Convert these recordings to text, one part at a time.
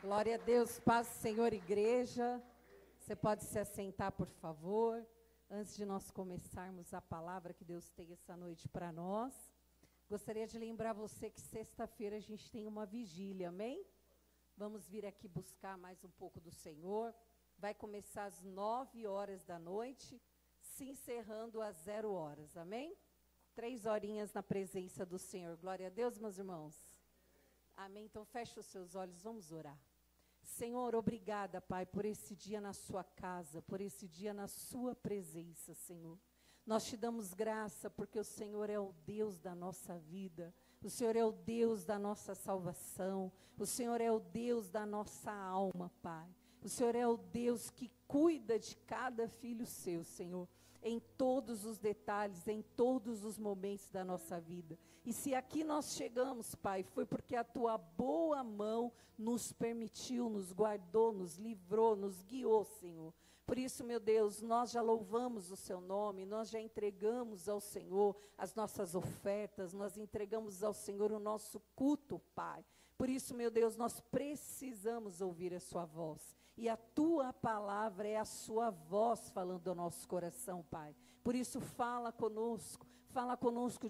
Glória a Deus, paz, Senhor, igreja. Você pode se assentar, por favor. Antes de nós começarmos a palavra que Deus tem essa noite para nós, gostaria de lembrar você que sexta-feira a gente tem uma vigília, amém? Vamos vir aqui buscar mais um pouco do Senhor. Vai começar às 9 horas da noite, se encerrando às 0 horas, amém? 3 horinhas na presença do Senhor. Glória a Deus, meus irmãos. Amém? Então feche os seus olhos, vamos orar. Senhor, obrigada, Pai, por esse dia na sua casa, por esse dia na sua presença, Senhor. Nós te damos graça porque o Senhor é o Deus da nossa vida, o Senhor é o Deus da nossa salvação, o Senhor é o Deus da nossa alma, Pai. O Senhor é o Deus que cuida de cada filho seu, Senhor, em todos os detalhes, em todos os momentos da nossa vida. E se aqui nós chegamos, Pai, foi porque a tua boa mão nos permitiu, nos guardou, nos livrou, nos guiou, Senhor. Por isso, meu Deus, nós já louvamos o seu nome, nós já entregamos ao Senhor as nossas ofertas, nós entregamos ao Senhor o nosso culto, Pai. Por isso, meu Deus, nós precisamos ouvir a sua voz. E a tua palavra é a sua voz falando ao nosso coração, Pai. Por isso, fala conosco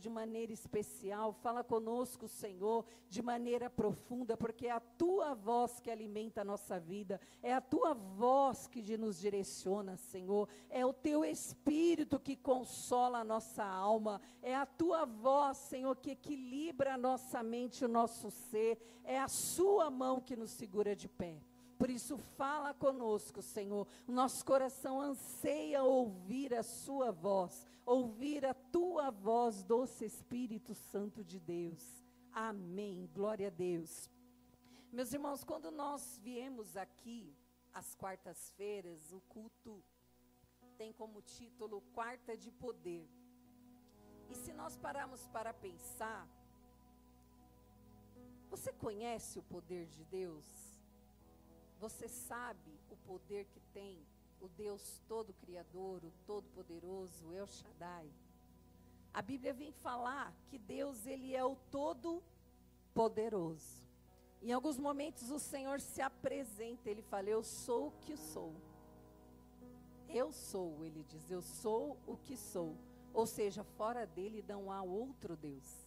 de maneira especial, fala conosco, Senhor, de maneira profunda, porque é a tua voz que alimenta a nossa vida, é a tua voz que nos direciona, Senhor, é o teu Espírito que consola a nossa alma, é a tua voz, Senhor, que equilibra a nossa mente, o nosso ser, é a sua mão que nos segura de pé. Por isso, fala conosco, Senhor. O nosso coração anseia ouvir a sua voz, ouvir a tua voz, doce Espírito Santo de Deus. Amém. Glória a Deus. Meus irmãos, quando nós viemos aqui, às quartas-feiras, o culto tem como título Quarta de Poder. E se nós pararmos para pensar, você conhece o poder de Deus? Você sabe o poder que tem o Deus Todo-Criador, o Todo-Poderoso, El Shaddai? A Bíblia vem falar que Deus, Ele é o Todo-Poderoso. Em alguns momentos o Senhor se apresenta, Ele fala, eu sou o que sou. Eu sou, Ele diz, eu sou o que sou. Ou seja, fora dele não há outro Deus.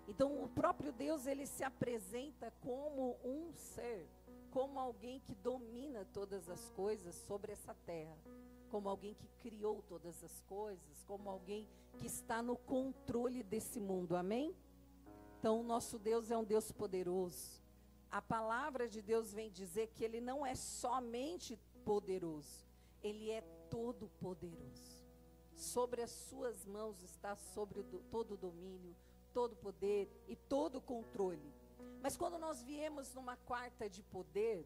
Então o próprio Deus, Ele se apresenta como um ser, como alguém que domina todas as coisas sobre essa terra, como alguém que criou todas as coisas, como alguém que está no controle desse mundo, amém? Então o nosso Deus é um Deus poderoso. A palavra de Deus vem dizer que Ele não é somente poderoso, Ele é todo poderoso. Sobre as suas mãos está sobre todo o domínio, todo o poder e todo o controle. Mas quando nós viemos numa quarta de poder,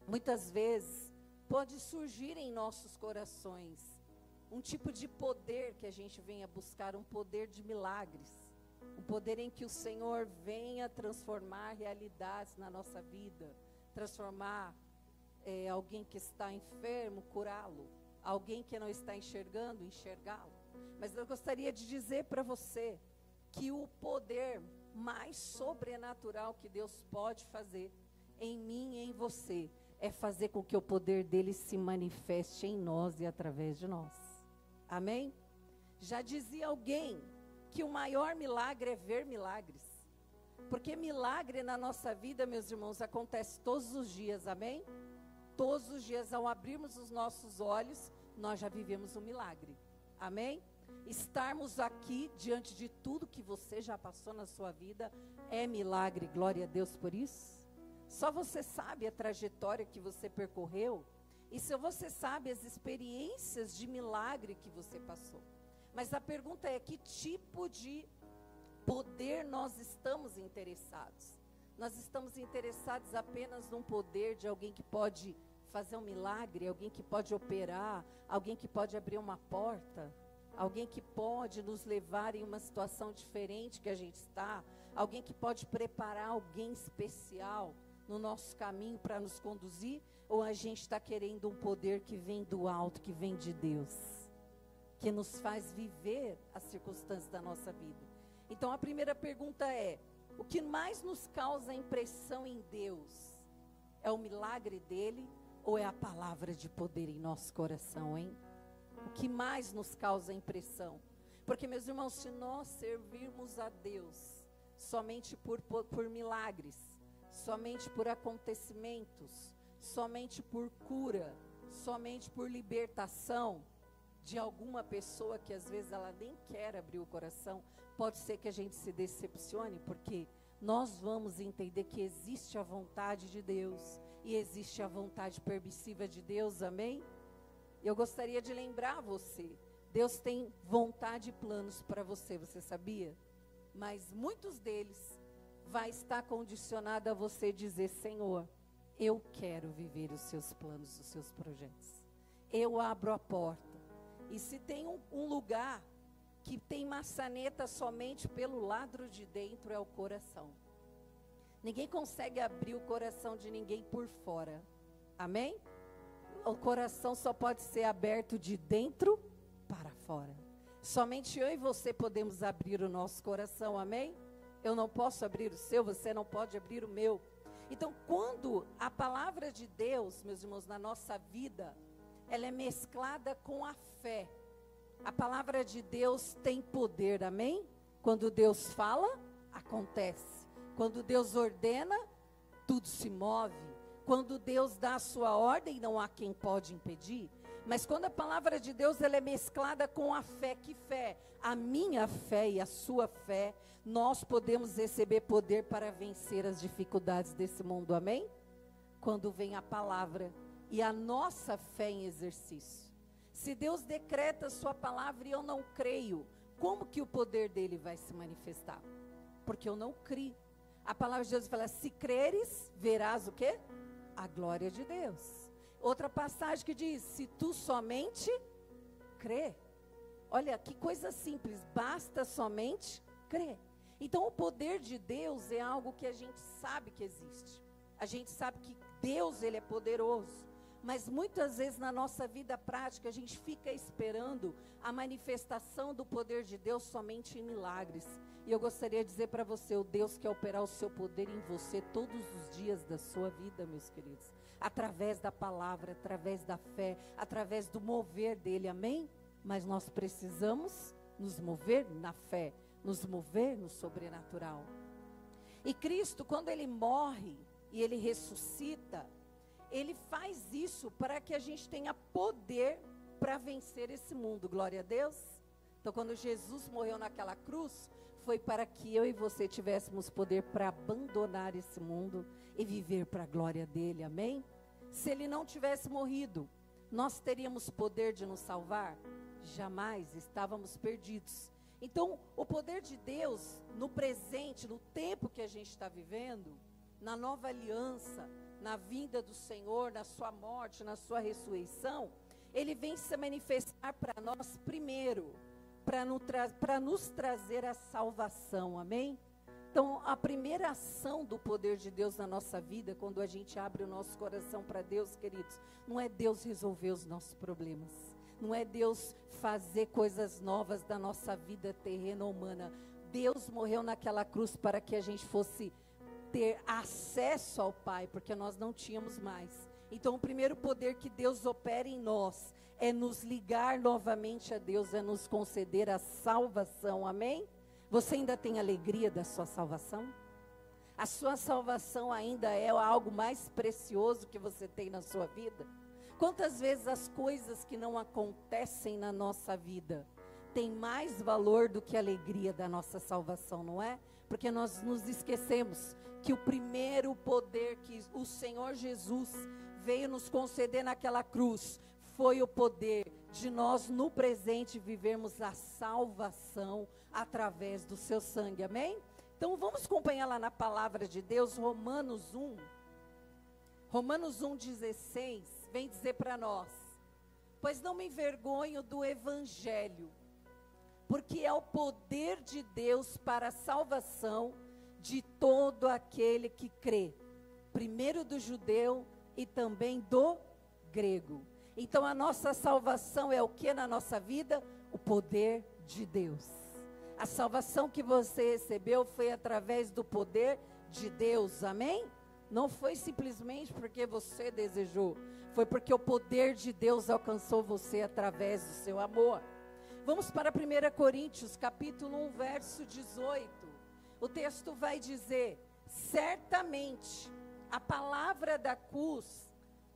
muitas vezes pode surgir em nossos corações um tipo de poder que a gente venha buscar, um poder de milagres, um poder em que o Senhor venha transformar realidades na nossa vida, transformar alguém que está enfermo, curá-lo, alguém que não está enxergando, enxergá-lo. Mas eu gostaria de dizer para você que o poder mais sobrenatural que Deus pode fazer em mim e em você é fazer com que o poder dele se manifeste em nós e através de nós. Amém? Já dizia alguém que o maior milagre é ver milagres. Porque milagre na nossa vida, meus irmãos, acontece todos os dias, amém? Todos os dias, ao abrirmos os nossos olhos, nós já vivemos um milagre. Amém? Estarmos aqui diante de tudo que você já passou na sua vida é milagre, glória a Deus por isso. Só você sabe a trajetória que você percorreu e se você sabe as experiências de milagre que você passou. Mas a pergunta é, que tipo de poder nós estamos interessados? Nós estamos interessados apenas num poder de alguém que pode fazer um milagre, alguém que pode operar, alguém que pode abrir uma porta, alguém que pode nos levar em uma situação diferente que a gente está, alguém que pode preparar alguém especial no nosso caminho para nos conduzir, ou a gente está querendo um poder que vem do alto, que vem de Deus, que nos faz viver as circunstâncias da nossa vida? Então a primeira pergunta é, o que mais nos causa impressão em Deus É o milagre dele ou é a palavra de poder em nosso coração, hein? O que mais nos causa impressão? Porque, meus irmãos, se nós servirmos a Deus somente por milagres, somente por acontecimentos, somente por cura, somente por libertação de alguma pessoa que às vezes ela nem quer abrir o coração, pode ser que a gente se decepcione, porque nós vamos entender que existe a vontade de Deus e existe a vontade permissiva de Deus, amém? Eu gostaria de lembrar você, Deus tem vontade e planos para você, você sabia? Mas muitos deles vai estar condicionado a você dizer: Senhor, eu quero viver os seus planos, os seus projetos. Eu abro a porta. E se tem um lugar que tem maçaneta somente pelo lado de dentro, é o coração. Ninguém consegue abrir o coração de ninguém por fora. Amém? O coração só pode ser aberto de dentro para fora. Somente eu e você podemos abrir o nosso coração, amém? Eu não posso abrir o seu, você não pode abrir o meu. Então, quando a palavra de Deus, meus irmãos, na nossa vida, ela é mesclada com a fé. A palavra de Deus tem poder, amém? Quando Deus fala, acontece. Quando Deus ordena, tudo se move. Quando Deus dá a sua ordem, não há quem pode impedir. Mas quando a palavra de Deus ela é mesclada com a fé, que fé? A minha fé e a sua fé, nós podemos receber poder para vencer as dificuldades desse mundo, amém? Quando vem a palavra e a nossa fé em exercício. Se Deus decreta a sua palavra e eu não creio, como que o poder dele vai se manifestar? Porque eu não crio. A palavra de Deus fala: se creres, verás o quê? A glória de Deus. Outra passagem que diz: se tu somente crê. Olha, que coisa simples, basta somente crer. Então o poder de Deus é algo que a gente sabe que existe. A gente sabe que Deus, ele é poderoso. Mas muitas vezes na nossa vida prática a gente fica esperando a manifestação do poder de Deus somente em milagres. E eu gostaria de dizer para você: o Deus quer operar o seu poder em você todos os dias da sua vida, meus queridos. Através da palavra, através da fé, através do mover dele, amém? Mas nós precisamos nos mover na fé, nos mover no sobrenatural. E Cristo, quando ele morre e ele ressuscita, ele faz isso para que a gente tenha poder para vencer esse mundo, glória a Deus. Então, quando Jesus morreu naquela cruz, foi para que eu e você tivéssemos poder para abandonar esse mundo e viver para a glória dele, amém? Se ele não tivesse morrido, nós teríamos poder de nos salvar? Jamais, estávamos perdidos. Então, o poder de Deus, no presente, no tempo que a gente está vivendo, na nova aliança, na vinda do Senhor, na sua morte, na sua ressurreição, ele vem se manifestar para nós primeiro, para nos trazer a salvação, amém? Então, a primeira ação do poder de Deus na nossa vida, quando a gente abre o nosso coração para Deus, queridos, não é Deus resolver os nossos problemas, não é Deus fazer coisas novas da nossa vida terrena humana. Deus morreu naquela cruz para que a gente fosse ter acesso ao Pai, porque nós não tínhamos mais. Então, o primeiro poder que Deus opera em nós é nos ligar novamente a Deus, é nos conceder a salvação, amém? Você ainda tem alegria da sua salvação? A sua salvação ainda é algo mais precioso que você tem na sua vida? Quantas vezes as coisas que não acontecem na nossa vida têm mais valor do que a alegria da nossa salvação, não é? Porque nós nos esquecemos que o primeiro poder que o Senhor Jesus veio nos conceder naquela cruz foi o poder de nós no presente vivermos a salvação através do seu sangue, amém? Então vamos acompanhar lá na palavra de Deus, Romanos 1:16, vem dizer para nós: pois não me envergonho do evangelho, porque é o poder de Deus para a salvação de todo aquele que crê, primeiro do judeu e também do grego. Então a nossa salvação é o que na nossa vida? O poder de Deus. A salvação que você recebeu foi através do poder de Deus, amém? Não foi simplesmente porque você desejou, foi porque o poder de Deus alcançou você através do seu amor. Vamos para 1 Coríntios, capítulo 1, verso 18. O texto vai dizer: certamente a palavra da cruz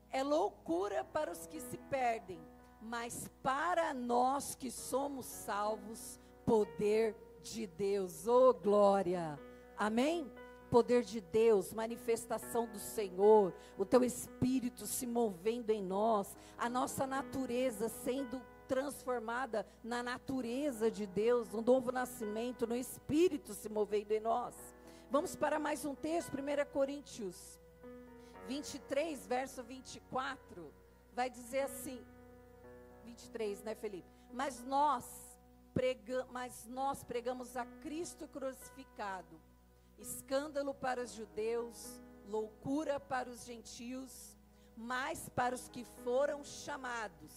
é loucura para os que se perdem, mas para nós que somos salvos, poder de Deus. Oh, glória! Amém? Poder de Deus, manifestação do Senhor, o teu Espírito se movendo em nós, a nossa natureza sendo transformada na natureza de Deus, um novo nascimento, no Espírito se movendo em nós. Vamos para mais um texto, 1 Coríntios 23, verso 24, vai dizer assim, 23, né, Felipe? Mas nós pregamos a Cristo crucificado, escândalo para os judeus, loucura para os gentios, mas para os que foram chamados,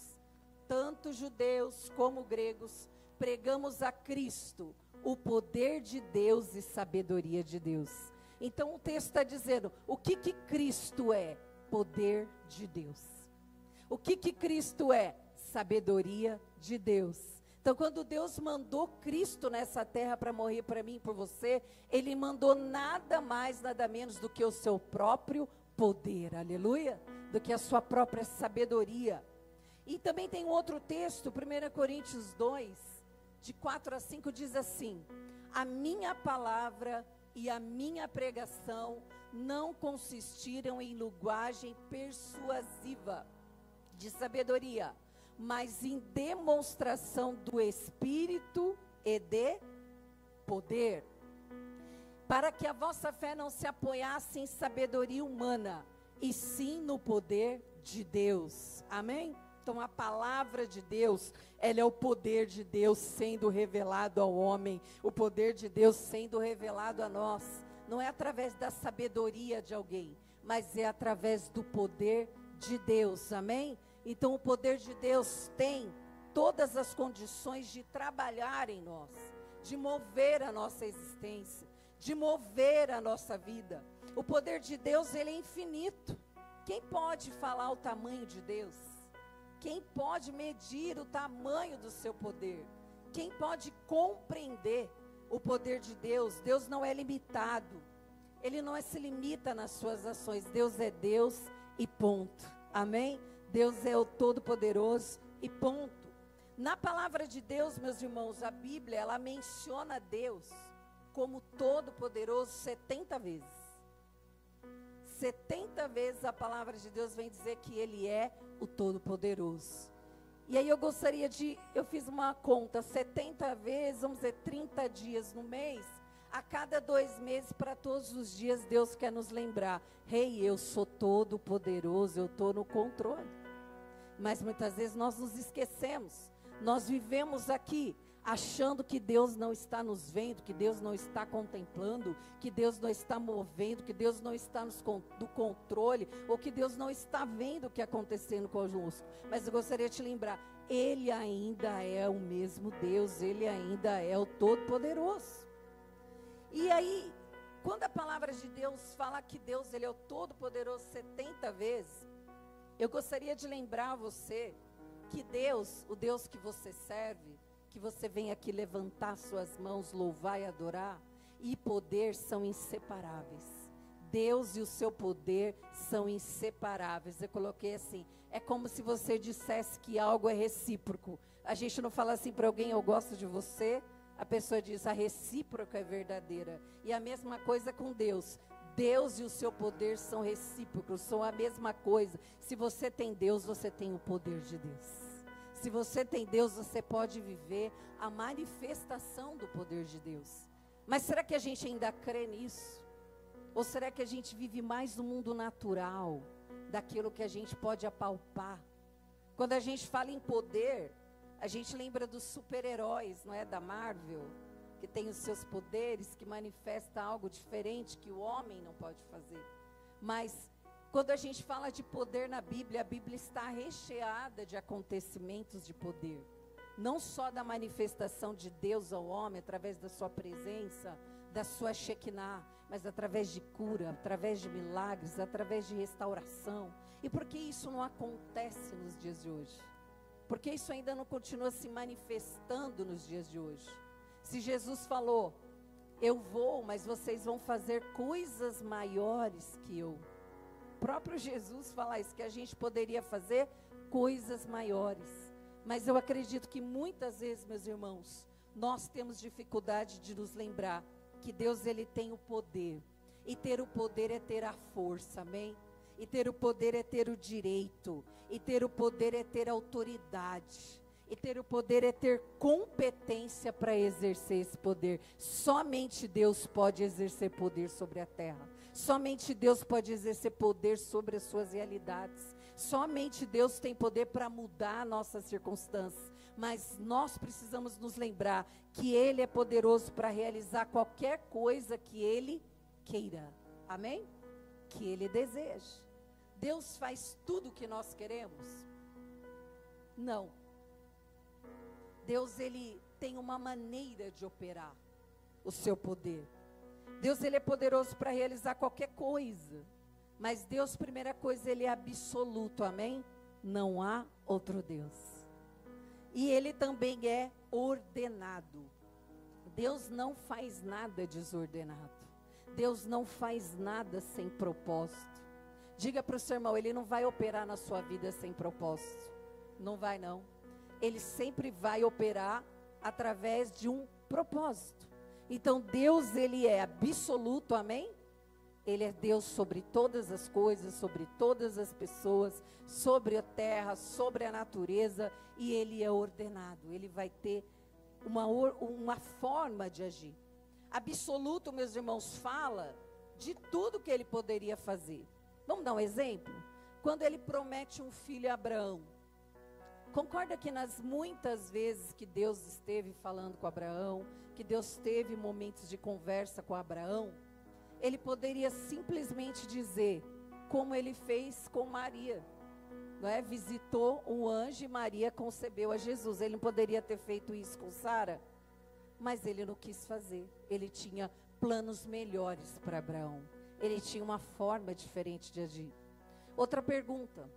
tanto judeus como gregos, pregamos a Cristo, o poder de Deus e sabedoria de Deus. Então o texto está dizendo, o que Cristo é? Poder de Deus. O que Cristo é? Sabedoria de Deus. Então quando Deus mandou Cristo nessa terra para morrer para mim e por você, Ele mandou nada mais, nada menos do que o seu próprio poder, aleluia, do que a sua própria sabedoria. E também tem um outro texto, 1 Coríntios 2, de 4 a 5, diz assim: a minha palavra e a minha pregação não consistiram em linguagem persuasiva de sabedoria, mas em demonstração do Espírito e de poder, para que a vossa fé não se apoiasse em sabedoria humana, e sim no poder de Deus. Amém? Então a palavra de Deus, ela é o poder de Deus sendo revelado ao homem, o poder de Deus sendo revelado a nós. Não é através da sabedoria de alguém, mas é através do poder de Deus, amém? Então o poder de Deus tem todas as condições de trabalhar em nós, de mover a nossa existência, de mover a nossa vida. O poder de Deus, ele é infinito. Quem pode falar o tamanho de Deus? Quem pode medir o tamanho do seu poder? Quem pode compreender o poder de Deus? Deus não é limitado. Ele não se limita nas suas ações. Deus é Deus e ponto. Amém? Deus é o Todo-Poderoso e ponto. Na palavra de Deus, meus irmãos, a Bíblia, ela menciona Deus como Todo-Poderoso 70 vezes. 70 vezes a palavra de Deus vem dizer que Ele é o Todo-Poderoso. E aí eu fiz uma conta, 70 vezes, vamos dizer, 30 dias no mês, a cada 2 meses, para todos os dias, Deus quer nos lembrar, eu sou Todo-Poderoso, eu estou no controle. Mas muitas vezes nós nos esquecemos, nós vivemos aqui, achando que Deus não está nos vendo, que Deus não está contemplando, que Deus não está movendo, que Deus não está no controle, ou que Deus não está vendo o que está acontecendo conosco. Mas eu gostaria de te lembrar, Ele ainda é o mesmo Deus, Ele ainda é o Todo-Poderoso. E aí, quando a palavra de Deus fala que Deus, Ele é o Todo-Poderoso 70 vezes, eu gostaria de lembrar você que Deus, o Deus que você serve, que você vem aqui levantar suas mãos, louvar e adorar, e poder são inseparáveis. Deus e o seu poder são inseparáveis. Eu coloquei assim, é como se você dissesse que algo é recíproco. A gente não fala assim para alguém, eu gosto de você, a pessoa diz, a recíproca é verdadeira. E a mesma coisa com Deus. Deus e o seu poder são recíprocos, são a mesma coisa. Se você tem Deus, você tem o poder de Deus. Se você tem Deus, você pode viver a manifestação do poder de Deus. Mas será que a gente ainda crê nisso? Ou será que a gente vive mais no mundo natural, daquilo que a gente pode apalpar? Quando a gente fala em poder, a gente lembra dos super-heróis, não é? Da Marvel, que tem os seus poderes, que manifesta algo diferente que o homem não pode fazer. Mas quando a gente fala de poder na Bíblia, a Bíblia está recheada de acontecimentos de poder. Não só da manifestação de Deus ao homem, através da sua presença, da sua Shekinah, mas através de cura, através de milagres, através de restauração. E por que isso não acontece nos dias de hoje? Porque isso ainda não continua se manifestando nos dias de hoje. Se Jesus falou, eu vou, mas vocês vão fazer coisas maiores que eu. O próprio Jesus fala isso, que a gente poderia fazer coisas maiores. Mas eu acredito que muitas vezes, meus irmãos, nós temos dificuldade de nos lembrar que Deus, ele tem o poder. E ter o poder é ter a força, amém? E ter o poder é ter o direito. E ter o poder é ter autoridade. E ter o poder é ter competência para exercer esse poder. Somente Deus pode exercer poder sobre a terra. Somente Deus pode exercer poder sobre as suas realidades. Somente Deus tem poder para mudar nossas circunstâncias. Mas nós precisamos nos lembrar que Ele é poderoso para realizar qualquer coisa que Ele queira. Amém? Que Ele deseje. Deus faz tudo o que nós queremos? Não. Deus, ele tem uma maneira de operar o seu poder. Deus, ele é poderoso para realizar qualquer coisa. Mas Deus, primeira coisa, ele é absoluto, amém? Não há outro Deus. E ele também é ordenado. Deus não faz nada desordenado. Deus não faz nada sem propósito. Diga para o seu irmão, ele não vai operar na sua vida sem propósito. Não vai, não. Ele sempre vai operar através de um propósito. Então Deus, ele é absoluto, amém? Ele é Deus sobre todas as coisas, sobre todas as pessoas, sobre a terra, sobre a natureza, e ele é ordenado. Ele vai ter uma forma de agir. Absoluto, meus irmãos, fala de tudo que ele poderia fazer. Vamos dar um exemplo? Quando ele promete um filho a Abraão. Concorda que nas muitas vezes que Deus esteve falando com Abraão, que Deus teve momentos de conversa com Abraão, ele poderia simplesmente dizer, como ele fez com Maria, não é? Visitou um anjo e Maria concebeu a Jesus. Ele não poderia ter feito isso com Sara, mas ele não quis fazer. Ele tinha planos melhores para Abraão. Ele tinha uma forma diferente de agir. Outra pergunta,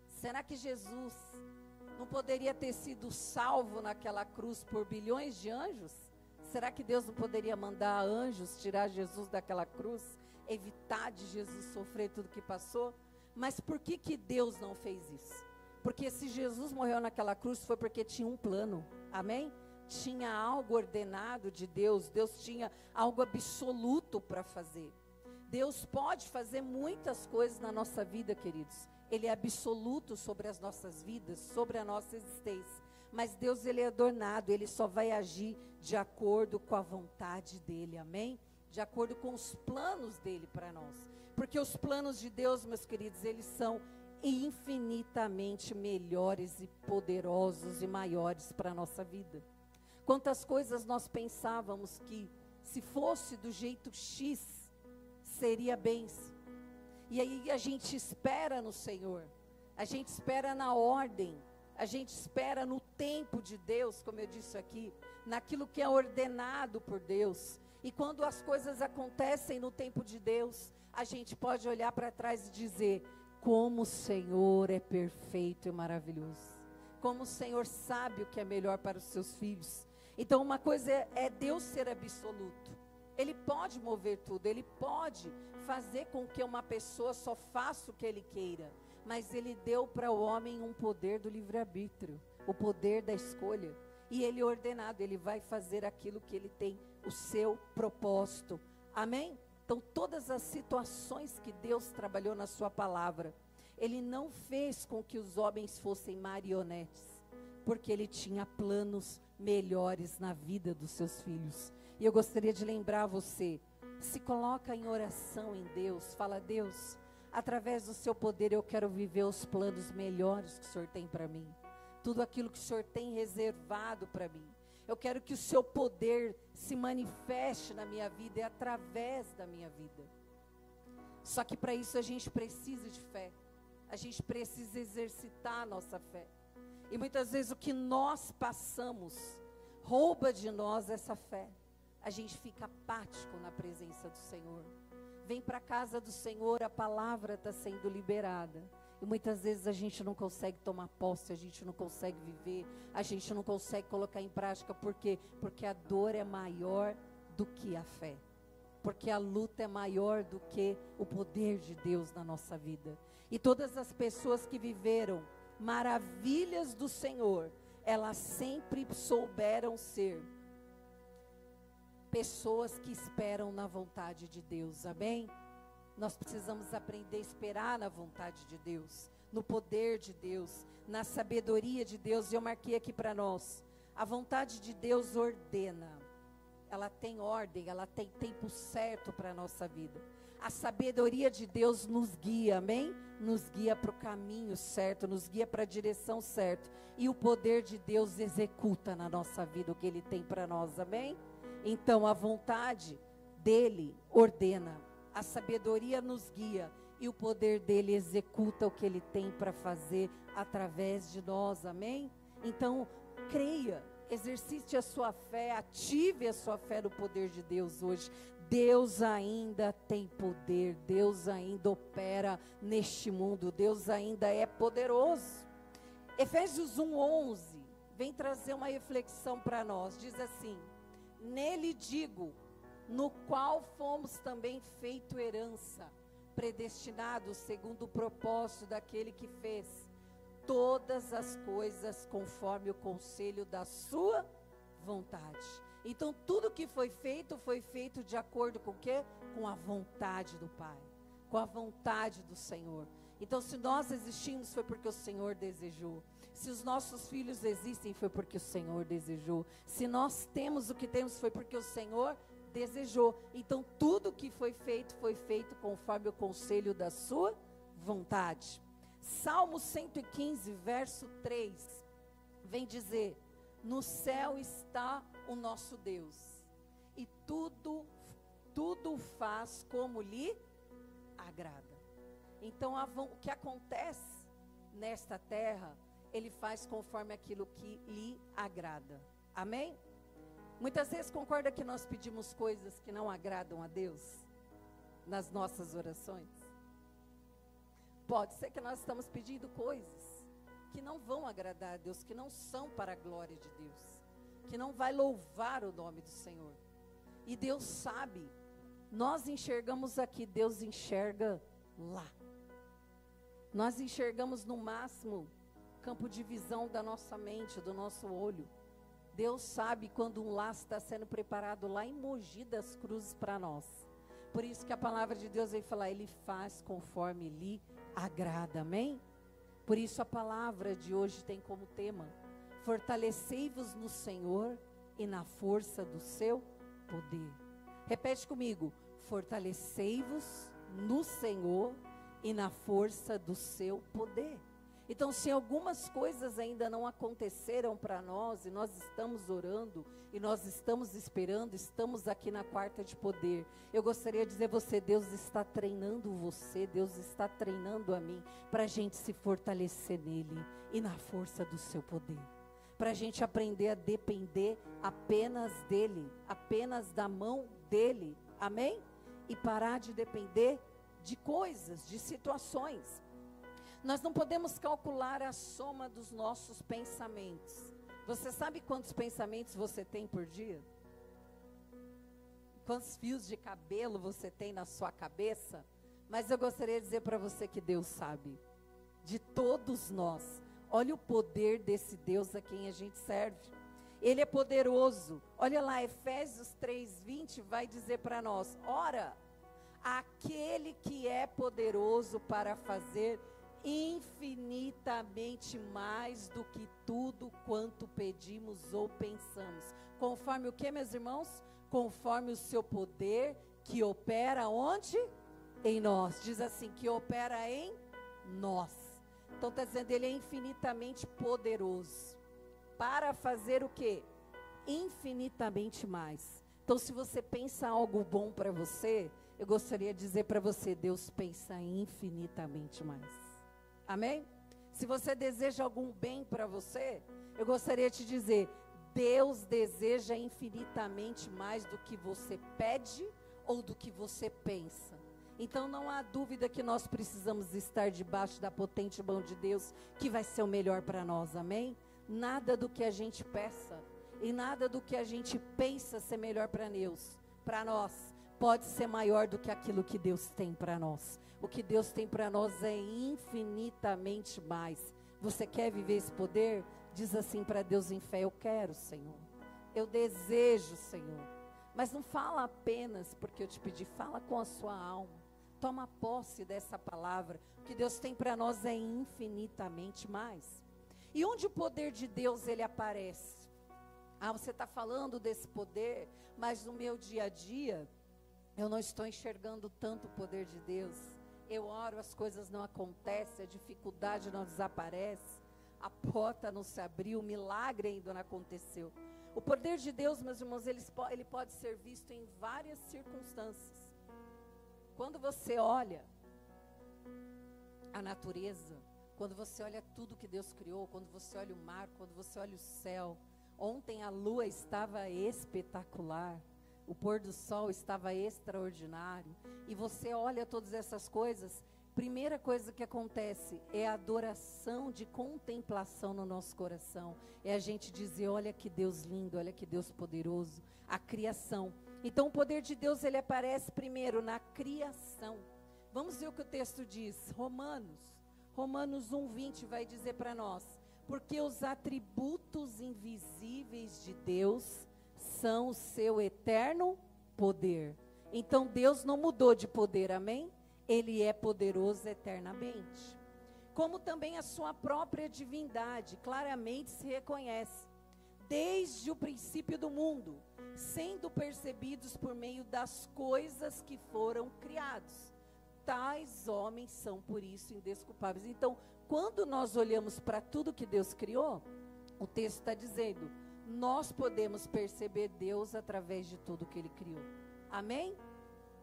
será que Jesus não poderia ter sido salvo naquela cruz por bilhões de anjos? Será que Deus não poderia mandar anjos tirar Jesus daquela cruz, evitar de Jesus sofrer tudo que passou? Mas por que Deus não fez isso? Porque se Jesus morreu naquela cruz foi porque tinha um plano, amém? Tinha algo ordenado de Deus, Deus tinha algo absoluto para fazer. Deus pode fazer muitas coisas na nossa vida, queridos. Ele é absoluto sobre as nossas vidas, sobre a nossa existência. Mas Deus, ele é adornado, ele só vai agir de acordo com a vontade dele, amém? De acordo com os planos dele para nós. Porque os planos de Deus, meus queridos, eles são infinitamente melhores e poderosos e maiores para a nossa vida. Quantas coisas nós pensávamos que se fosse do jeito X, seria bênção. E aí a gente espera no Senhor, a gente espera na ordem, a gente espera no tempo de Deus, como eu disse aqui, naquilo que é ordenado por Deus. E quando as coisas acontecem no tempo de Deus, a gente pode olhar para trás e dizer, como o Senhor é perfeito e maravilhoso. Como o Senhor sabe o que é melhor para os seus filhos. Então uma coisa é Deus ser absoluto. Ele pode mover tudo, ele pode fazer com que uma pessoa só faça o que ele queira. Mas ele deu para o homem um poder do livre-arbítrio, o poder da escolha. E ele é ordenado, ele vai fazer aquilo que ele tem, o seu propósito. Amém? Então todas as situações que Deus trabalhou na sua palavra, ele não fez com que os homens fossem marionetes, porque ele tinha planos melhores na vida dos seus filhos. E eu gostaria de lembrar você, se coloca em oração em Deus, fala, Deus, através do seu poder eu quero viver os planos melhores que o Senhor tem para mim. Tudo aquilo que o Senhor tem reservado para mim. Eu quero que o seu poder se manifeste na minha vida e através da minha vida. Só que para isso a gente precisa de fé. A gente precisa exercitar a nossa fé. E muitas vezes o que nós passamos rouba de nós essa fé. a gente fica apático na presença do Senhor. Vem para a casa do Senhor, a palavra está sendo liberada. E muitas vezes a gente não consegue tomar posse, a gente não consegue viver, a gente não consegue colocar em prática. Por quê? Porque a dor é maior do que a fé. Porque a luta é maior do que o poder de Deus na nossa vida. E todas as pessoas que viveram maravilhas do Senhor, elas sempre souberam ser pessoas que esperam na vontade de Deus, amém? Nós precisamos aprender a esperar na vontade de Deus, no poder de Deus, na sabedoria de Deus. E eu marquei aqui para nós, a vontade de Deus ordena, ela tem ordem, ela tem tempo certo para a nossa vida. A sabedoria de Deus nos guia, amém? Nos guia para o caminho certo, nos guia para a direção certa. E o poder de Deus executa na nossa vida o que Ele tem para nós, amém? Então a vontade dEle ordena, a sabedoria nos guia e o poder dEle executa o que Ele tem para fazer através de nós, amém? Então creia, exercite a sua fé, ative a sua fé no poder de Deus hoje. Deus ainda tem poder, Deus ainda opera neste mundo, Deus ainda é poderoso. Efésios 1:11 vem trazer uma reflexão para nós, diz assim: nele digo, no qual fomos também feito herança, predestinados segundo o propósito daquele que fez todas as coisas conforme o conselho da sua vontade. Então tudo que foi feito de acordo com o quê? Com a vontade do Pai, com a vontade do Senhor. Então se nós existimos foi porque o Senhor desejou. Se os nossos filhos existem foi porque o Senhor desejou. Se nós temos o que temos foi porque o Senhor desejou. Então tudo que foi feito conforme o conselho da sua vontade. Salmo 115, verso 3, vem dizer: no céu está o nosso Deus, e tudo faz como lhe agrada. Então o que acontece nesta terra, Ele faz conforme aquilo que lhe agrada, amém? Muitas vezes concorda que nós pedimos coisas que não agradam a Deus, nas nossas orações? Pode ser que nós estamos pedindo coisas que não vão agradar a Deus, que não são para a glória de Deus, que não vai louvar o nome do Senhor. E Deus sabe, nós enxergamos aqui, Deus enxerga lá. Nós enxergamos no máximo campo de visão da nossa mente, do nosso olho. Deus sabe quando um laço está sendo preparado lá em Mogi das Cruzes para nós. Por isso que a palavra de Deus vem falar, Ele faz conforme lhe agrada, amém? Por isso a palavra de hoje tem como tema: fortalecei-vos no Senhor e na força do seu poder. Repete comigo: fortalecei-vos no Senhor e na força do seu poder. Então, se algumas coisas ainda não aconteceram para nós, e nós estamos orando, e nós estamos esperando, estamos aqui na quarta de poder, eu gostaria de dizer a você, Deus está treinando você, Deus está treinando a mim, para a gente se fortalecer nele, e na força do seu poder, para a gente aprender a depender apenas dele, apenas da mão dele, amém? E parar de depender de coisas, de situações. Nós não podemos calcular a soma dos nossos pensamentos. Você sabe quantos pensamentos você tem por dia? Quantos fios de cabelo você tem na sua cabeça? Mas eu gostaria de dizer para você que Deus sabe. De todos nós. Olha o poder desse Deus a quem a gente serve. Ele é poderoso. Olha lá, Efésios 3:20 vai dizer para nós: ora, aquele que é poderoso para fazer infinitamente mais do que tudo quanto pedimos ou pensamos. Conforme o que, meus irmãos? Conforme o seu poder que opera onde? Em nós. Diz assim, que opera em nós. Então está dizendo, ele é infinitamente poderoso. Para fazer o quê? Infinitamente mais. Então se você pensa algo bom para você, eu gostaria de dizer para você, Deus pensa infinitamente mais. Amém? Se você deseja algum bem para você, eu gostaria de te dizer, Deus deseja infinitamente mais do que você pede ou do que você pensa. Então não há dúvida que nós precisamos estar debaixo da potente mão de Deus, que vai ser o melhor para nós, amém? Nada do que a gente peça e nada do que a gente pensa ser melhor para nós, pode ser maior do que aquilo que Deus tem para nós. O que Deus tem para nós é infinitamente mais. Você quer viver esse poder? Diz assim para Deus em fé: eu quero, Senhor. Eu desejo, Senhor. Mas não fala apenas porque eu te pedi, fala com a sua alma. Toma posse dessa palavra. O que Deus tem para nós é infinitamente mais. E onde o poder de Deus ele aparece? Você está falando desse poder, mas no meu dia a dia, eu não estou enxergando tanto o poder de Deus. Eu oro, as coisas não acontecem, a dificuldade não desaparece, a porta não se abriu, o milagre ainda não aconteceu. O poder de Deus, meus irmãos, ele pode ser visto em várias circunstâncias. Quando você olha a natureza, quando você olha tudo que Deus criou, quando você olha o mar, quando você olha o céu. Ontem a lua estava espetacular, o pôr do sol estava extraordinário. E você olha todas essas coisas, primeira coisa que acontece é a adoração de contemplação no nosso coração. É a gente dizer: olha que Deus lindo, olha que Deus poderoso, a criação. Então o poder de Deus ele aparece primeiro na criação. Vamos ver o que o texto diz. Romanos 1:20 vai dizer para nós: porque os atributos invisíveis de Deus são o seu eterno poder. Então Deus não mudou de poder, amém? Ele é poderoso eternamente. Como também a sua própria divindade claramente se reconhece desde o princípio do mundo, sendo percebidos por meio das coisas que foram criados. Tais homens são por isso indesculpáveis. Então, quando nós olhamos para tudo que Deus criou, o texto está dizendo, nós podemos perceber Deus através de tudo que Ele criou. Amém?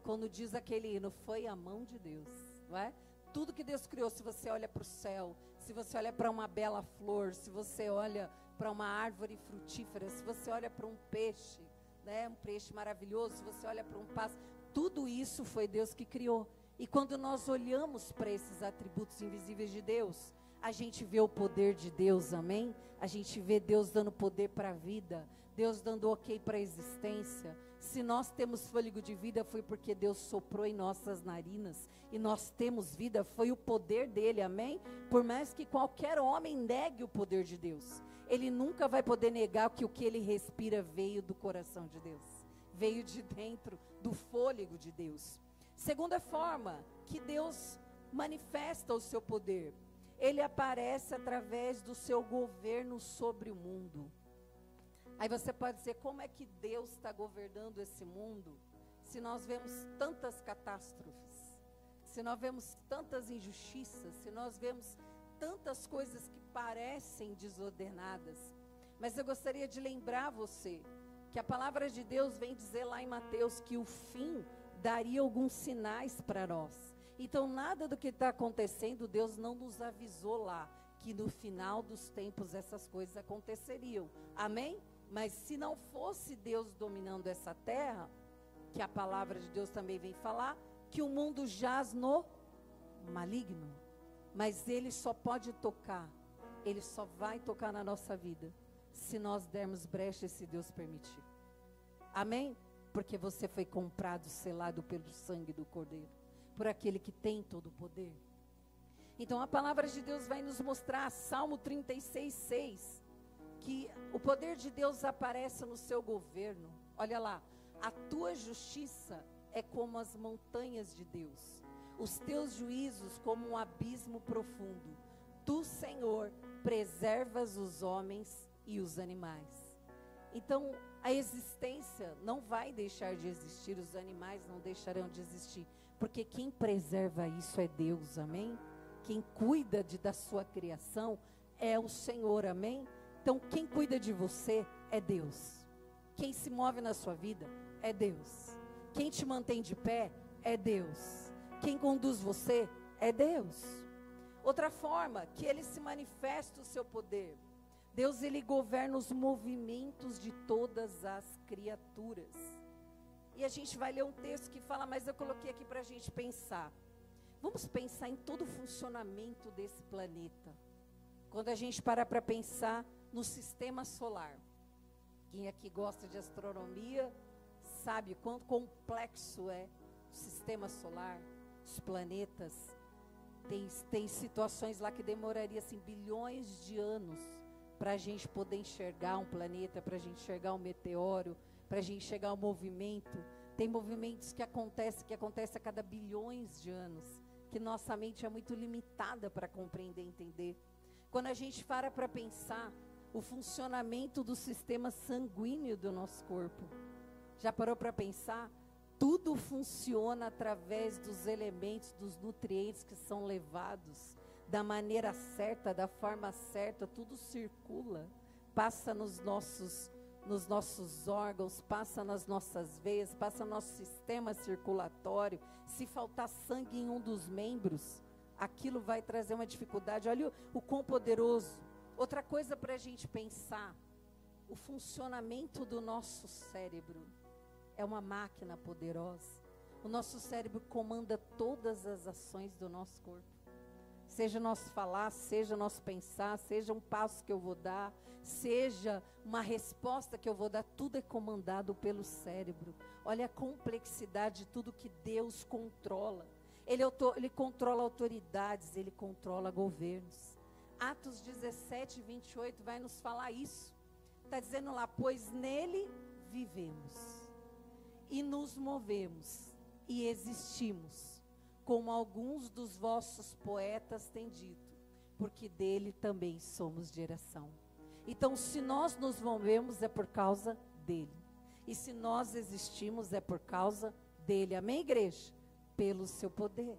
Quando diz aquele hino, foi a mão de Deus, não é? Tudo que Deus criou, se você olha para o céu, se você olha para uma bela flor, se você olha para uma árvore frutífera, se você olha para um peixe, né, um peixe maravilhoso, se você olha para um pássaro, tudo isso foi Deus que criou. E quando nós olhamos para esses atributos invisíveis de Deus, a gente vê o poder de Deus, amém? A gente vê Deus dando poder para a vida, Deus dando ok para a existência. Se nós temos fôlego de vida, foi porque Deus soprou em nossas narinas, e nós temos vida, foi o poder dele, amém? Por mais que qualquer homem negue o poder de Deus, ele nunca vai poder negar que o que ele respira veio do coração de Deus, veio de dentro do fôlego de Deus. Segunda forma que Deus manifesta o seu poder, ele aparece através do seu governo sobre o mundo. Aí você pode dizer, como é que Deus está governando esse mundo, se nós vemos tantas catástrofes, se nós vemos tantas injustiças, se nós vemos tantas coisas que parecem desordenadas. Mas eu gostaria de lembrar você, que a palavra de Deus vem dizer lá em Mateus, que o fim daria alguns sinais para nós. Então nada do que está acontecendo, Deus não nos avisou lá, que no final dos tempos essas coisas aconteceriam, amém? Mas se não fosse Deus dominando essa terra, que a palavra de Deus também vem falar, que o mundo jaz no maligno, mas ele só pode tocar, ele só vai tocar na nossa vida, se nós dermos brecha, se Deus permitir, amém? Porque você foi comprado, selado pelo sangue do Cordeiro, por aquele que tem todo o poder. Então a palavra de Deus vai nos mostrar, Salmo 36:6, que o poder de Deus aparece no seu governo. Olha lá, a tua justiça é como as montanhas de Deus, os teus juízos como um abismo profundo. Tu, Senhor, preservas os homens e os animais. Então, a existência não vai deixar de existir, os animais não deixarão de existir, porque quem preserva isso é Deus, amém? Quem cuida da sua criação é o Senhor, amém? Então, quem cuida de você é Deus. Quem se move na sua vida é Deus. Quem te mantém de pé é Deus. Quem conduz você é Deus. Outra forma que ele se manifesta o seu poder. Deus, ele governa os movimentos de todas as criaturas. E a gente vai ler um texto que fala, mas eu coloquei aqui para a gente pensar. Vamos pensar em todo o funcionamento desse planeta. Quando a gente para pensar no sistema solar. Quem aqui gosta de astronomia sabe quão complexo é o sistema solar, os planetas. Tem situações lá que demoraria assim, bilhões de anos para a gente poder enxergar um planeta, para a gente enxergar um meteoro, para a gente enxergar um movimento. Tem movimentos que acontecem a cada bilhões de anos, que nossa mente é muito limitada para compreender e entender. Quando a gente para pensar o funcionamento do sistema sanguíneo do nosso corpo, já parou para pensar? Tudo funciona através dos elementos, dos nutrientes que são levados da maneira certa, da forma certa, tudo circula, passa nos nossos órgãos, passa nas nossas veias, passa no nosso sistema circulatório. Se faltar sangue em um dos membros, aquilo vai trazer uma dificuldade. Olha o quão poderoso. Outra coisa para a gente pensar, o funcionamento do nosso cérebro é uma máquina poderosa. O nosso cérebro comanda todas as ações do nosso corpo. Seja nosso falar, seja nosso pensar, seja um passo que eu vou dar, seja uma resposta que eu vou dar, tudo é comandado pelo cérebro. Olha a complexidade de tudo que Deus controla. Ele controla autoridades, ele controla governos. Atos 17, 28 vai nos falar isso. Está dizendo lá, pois nele vivemos e nos movemos e existimos, como alguns dos vossos poetas têm dito, porque dele também somos geração. Então, se nós nos movemos é por causa dele, e se nós existimos é por causa dele. Amém, igreja? Pelo seu poder.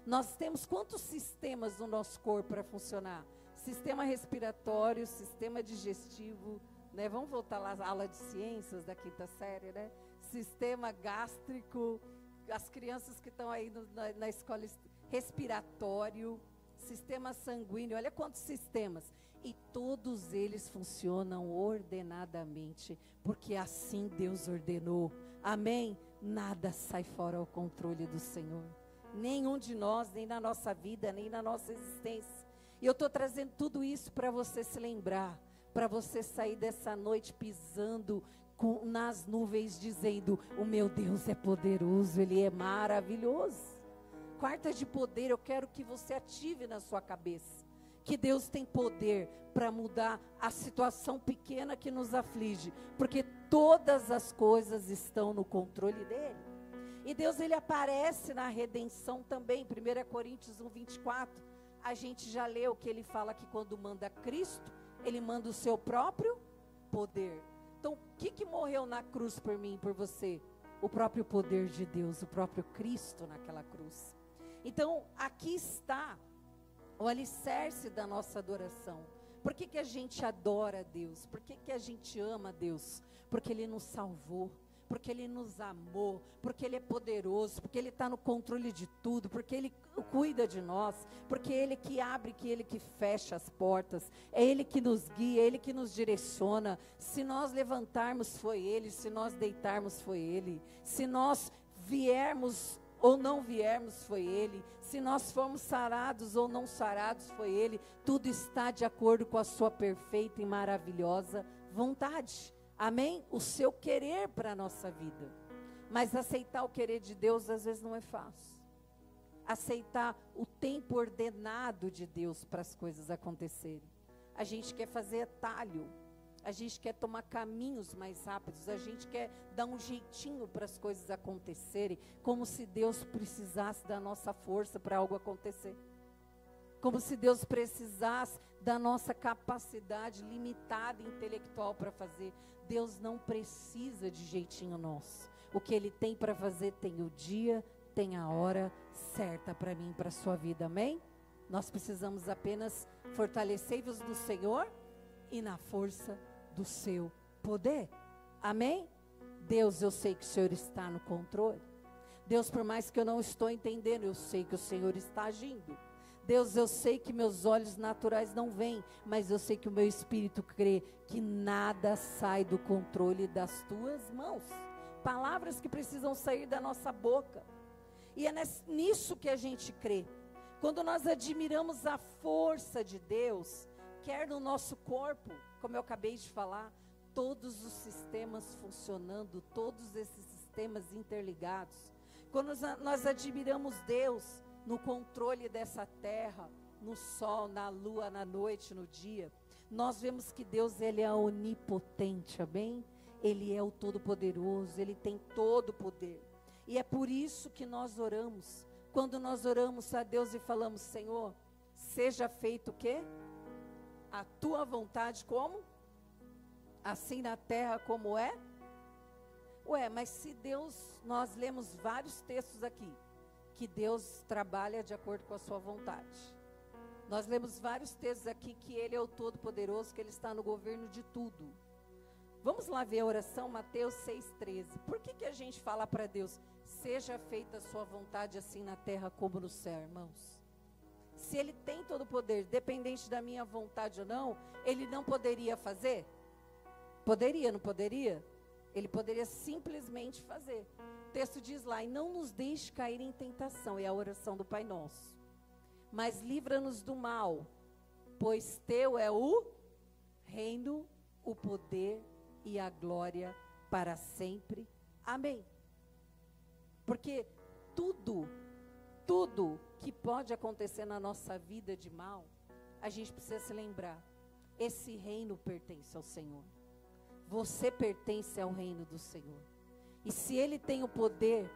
Nós temos quantos sistemas no nosso corpo para funcionar? Sistema respiratório, sistema digestivo, né? Vamos voltar lá à aula de ciências da quinta série, né? Sistema gástrico, as crianças que estão aí na escola, respiratório, sistema sanguíneo, olha quantos sistemas. E todos eles funcionam ordenadamente, porque assim Deus ordenou. Amém? Nada sai fora ao controle do Senhor. Nenhum de nós, nem na nossa vida, nem na nossa existência. E eu estou trazendo tudo isso para você se lembrar, para você sair dessa noite pisando nas nuvens, dizendo, o meu Deus é poderoso, Ele é maravilhoso. Quarta de poder, eu quero que você ative na sua cabeça, que Deus tem poder para mudar a situação pequena que nos aflige, porque todas as coisas estão no controle dEle. E Deus, Ele aparece na redenção também. 1 Coríntios 1, 24, a gente já leu que Ele fala que quando manda Cristo, Ele manda o seu próprio poder. Então, o que morreu na cruz por mim e por você? O próprio poder de Deus, o próprio Cristo naquela cruz. Então, aqui está o alicerce da nossa adoração. Por que a gente adora a Deus? Por que a gente ama a Deus? Porque Ele nos salvou, porque Ele nos amou, porque Ele é poderoso, porque Ele está no controle de tudo, porque Ele cuida de nós, porque Ele que abre, que Ele que fecha as portas, é Ele que nos guia, é Ele que nos direciona. Se nós levantarmos, foi Ele, se nós deitarmos, foi Ele, se nós viermos ou não viermos, foi Ele, se nós formos sarados ou não sarados, foi Ele. Tudo está de acordo com a sua perfeita e maravilhosa vontade. Amém? O seu querer para a nossa vida. Mas aceitar o querer de Deus às vezes não é fácil. Aceitar o tempo ordenado de Deus para as coisas acontecerem. A gente quer fazer atalho. A gente quer tomar caminhos mais rápidos. A gente quer dar um jeitinho para as coisas acontecerem. Como se Deus precisasse da nossa força para algo acontecer. Como se Deus precisasse da nossa capacidade limitada intelectual para fazer. Deus não precisa de jeitinho nosso. O que Ele tem para fazer tem o dia, tem a hora certa para mim e para a sua vida, amém? Nós precisamos apenas fortalecer-vos no Senhor e na força do seu poder, amém? Deus, eu sei que o Senhor está no controle. Deus, por mais que eu não estou entendendo, eu sei que o Senhor está agindo. Deus, eu sei que meus olhos naturais não veem, mas eu sei que o meu espírito crê que nada sai do controle das tuas mãos. Palavras que precisam sair da nossa boca. E é nisso que a gente crê. Quando nós admiramos a força de Deus, quer no nosso corpo, como eu acabei de falar, todos os sistemas funcionando, todos esses sistemas interligados. Quando nós admiramos Deus no controle dessa terra, no sol, na lua, na noite, no dia, nós vemos que Deus, Ele é onipotente, amém? Ele é o Todo-Poderoso, Ele tem todo o poder. E é por isso que nós oramos. Quando nós oramos a Deus e falamos, Senhor, seja feito o quê? A tua vontade como? Assim na terra como é? Ué, mas se Deus, nós lemos vários textos aqui, que Deus trabalha de acordo com a sua vontade. Nós lemos vários textos aqui que Ele é o Todo-Poderoso, que Ele está no governo de tudo. Vamos lá ver a oração, Mateus 6,13. Por que a gente fala para Deus, seja feita a sua vontade assim na terra como no céu, irmãos? Se Ele tem todo o poder, dependente da minha vontade ou não, Ele não poderia fazer? Poderia, não poderia? Ele poderia simplesmente fazer. O texto diz lá, e não nos deixe cair em tentação, é a oração do Pai Nosso. Mas livra-nos do mal, pois teu é o reino, o poder e a glória para sempre. Amém. Porque tudo que pode acontecer na nossa vida de mal, a gente precisa se lembrar, esse reino pertence ao Senhor. Você pertence ao reino do Senhor. E se Ele tem o poder,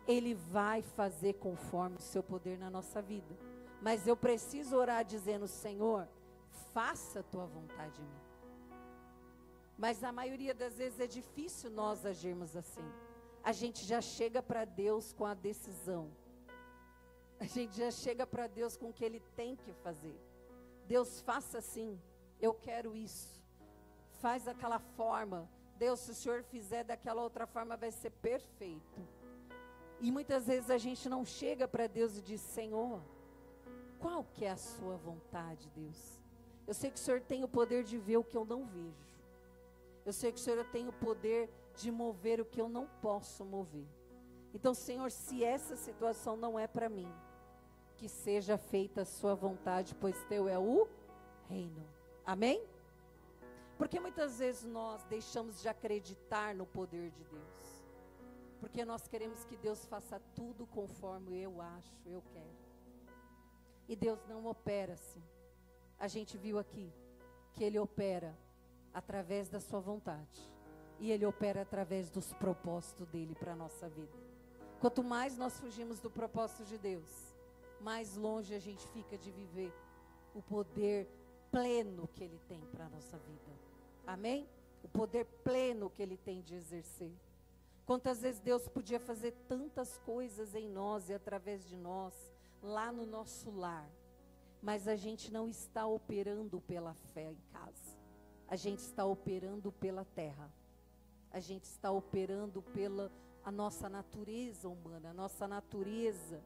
Ele vai fazer conforme o seu poder na nossa vida. Mas eu preciso orar dizendo, Senhor, faça a tua vontade em mim. Mas a maioria das vezes é difícil nós agirmos assim. A gente já chega para Deus com a decisão. A gente já chega para Deus com o que Ele tem que fazer. Deus, faça assim, eu quero isso. Faz daquela forma. Deus, se o Senhor fizer daquela outra forma, vai ser perfeito. E muitas vezes a gente não chega para Deus e diz, Senhor, qual que é a sua vontade, Deus? Eu sei que o Senhor tem o poder de ver o que eu não vejo. Eu sei que o Senhor tem o poder de mover o que eu não posso mover. Então, Senhor, se essa situação não é para mim, que seja feita a sua vontade, pois teu é o reino. Amém? Porque muitas vezes nós deixamos de acreditar no poder de Deus. Porque nós queremos que Deus faça tudo conforme eu acho, eu quero. E Deus não opera assim. A gente viu aqui que Ele opera através da sua vontade. E Ele opera através dos propósitos dEle para a nossa vida. Quanto mais nós fugimos do propósito de Deus, mais longe a gente fica de viver o poder pleno que Ele tem para a nossa vida. Amém? O poder pleno que Ele tem de exercer. Quantas vezes Deus podia fazer tantas coisas em nós e através de nós, lá no nosso lar, mas a gente não está operando pela fé em casa. A gente está operando pela terra. A gente está operando pela a nossa natureza humana, a nossa natureza,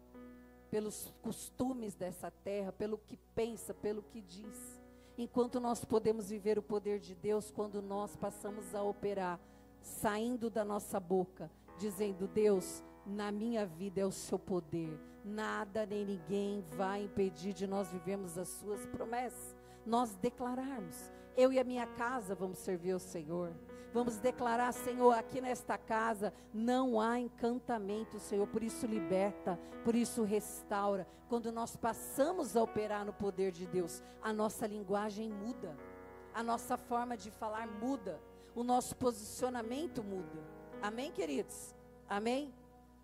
pelos costumes dessa terra, pelo que pensa, pelo que diz. Enquanto nós podemos viver o poder de Deus quando nós passamos a operar, saindo da nossa boca, dizendo, Deus, na minha vida é o seu poder. Nada nem ninguém vai impedir de nós vivermos as suas promessas. Nós declararmos, eu e a minha casa vamos servir ao Senhor. Vamos declarar, Senhor, aqui nesta casa não há encantamento, Senhor, por isso liberta, por isso restaura. Quando nós passamos a operar no poder de Deus, a nossa linguagem muda, a nossa forma de falar muda, o nosso posicionamento muda. Amém, queridos? Amém?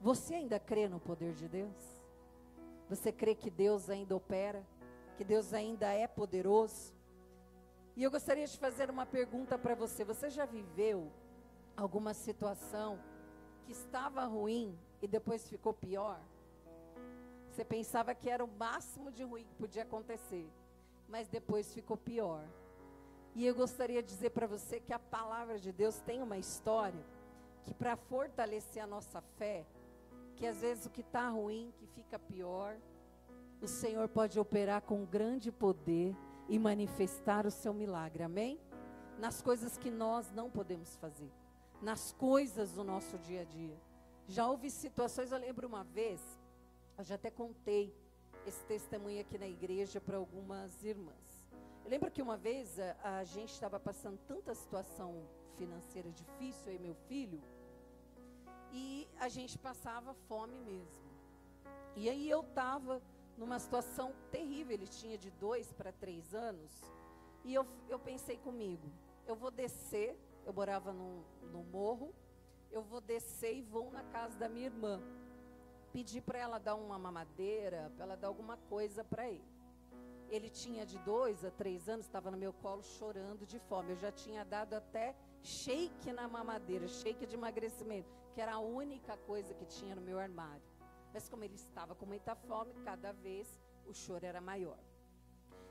Você ainda crê no poder de Deus? Você crê que Deus ainda opera? Que Deus ainda é poderoso? E eu gostaria de fazer uma pergunta para você. Você já viveu alguma situação que estava ruim e depois ficou pior? Você pensava que era o máximo de ruim que podia acontecer, mas depois ficou pior. E eu gostaria de dizer para você que a palavra de Deus tem uma história que, para fortalecer a nossa fé, que às vezes o que está ruim, que fica pior, o Senhor pode operar com grande poder e manifestar o seu milagre, amém? Nas coisas que nós não podemos fazer, nas coisas do nosso dia a dia. Já houve situações, eu lembro uma vez, eu já até contei esse testemunho aqui na igreja para algumas irmãs. Eu lembro que uma vez a gente estava passando tanta situação financeira difícil, eu e meu filho, e a gente passava fome mesmo. E aí eu estava numa situação terrível, ele tinha de 2 para 3 anos, e eu pensei comigo, eu vou descer, eu morava no morro, eu vou descer e vou na casa da minha irmã, pedir para ela dar uma mamadeira, para ela dar alguma coisa para ele. Ele tinha de 2 a 3 anos, estava no meu colo chorando de fome, eu já tinha dado até shake na mamadeira, shake de emagrecimento, que era a única coisa que tinha no meu armário. Mas como ele estava com muita fome, cada vez o choro era maior.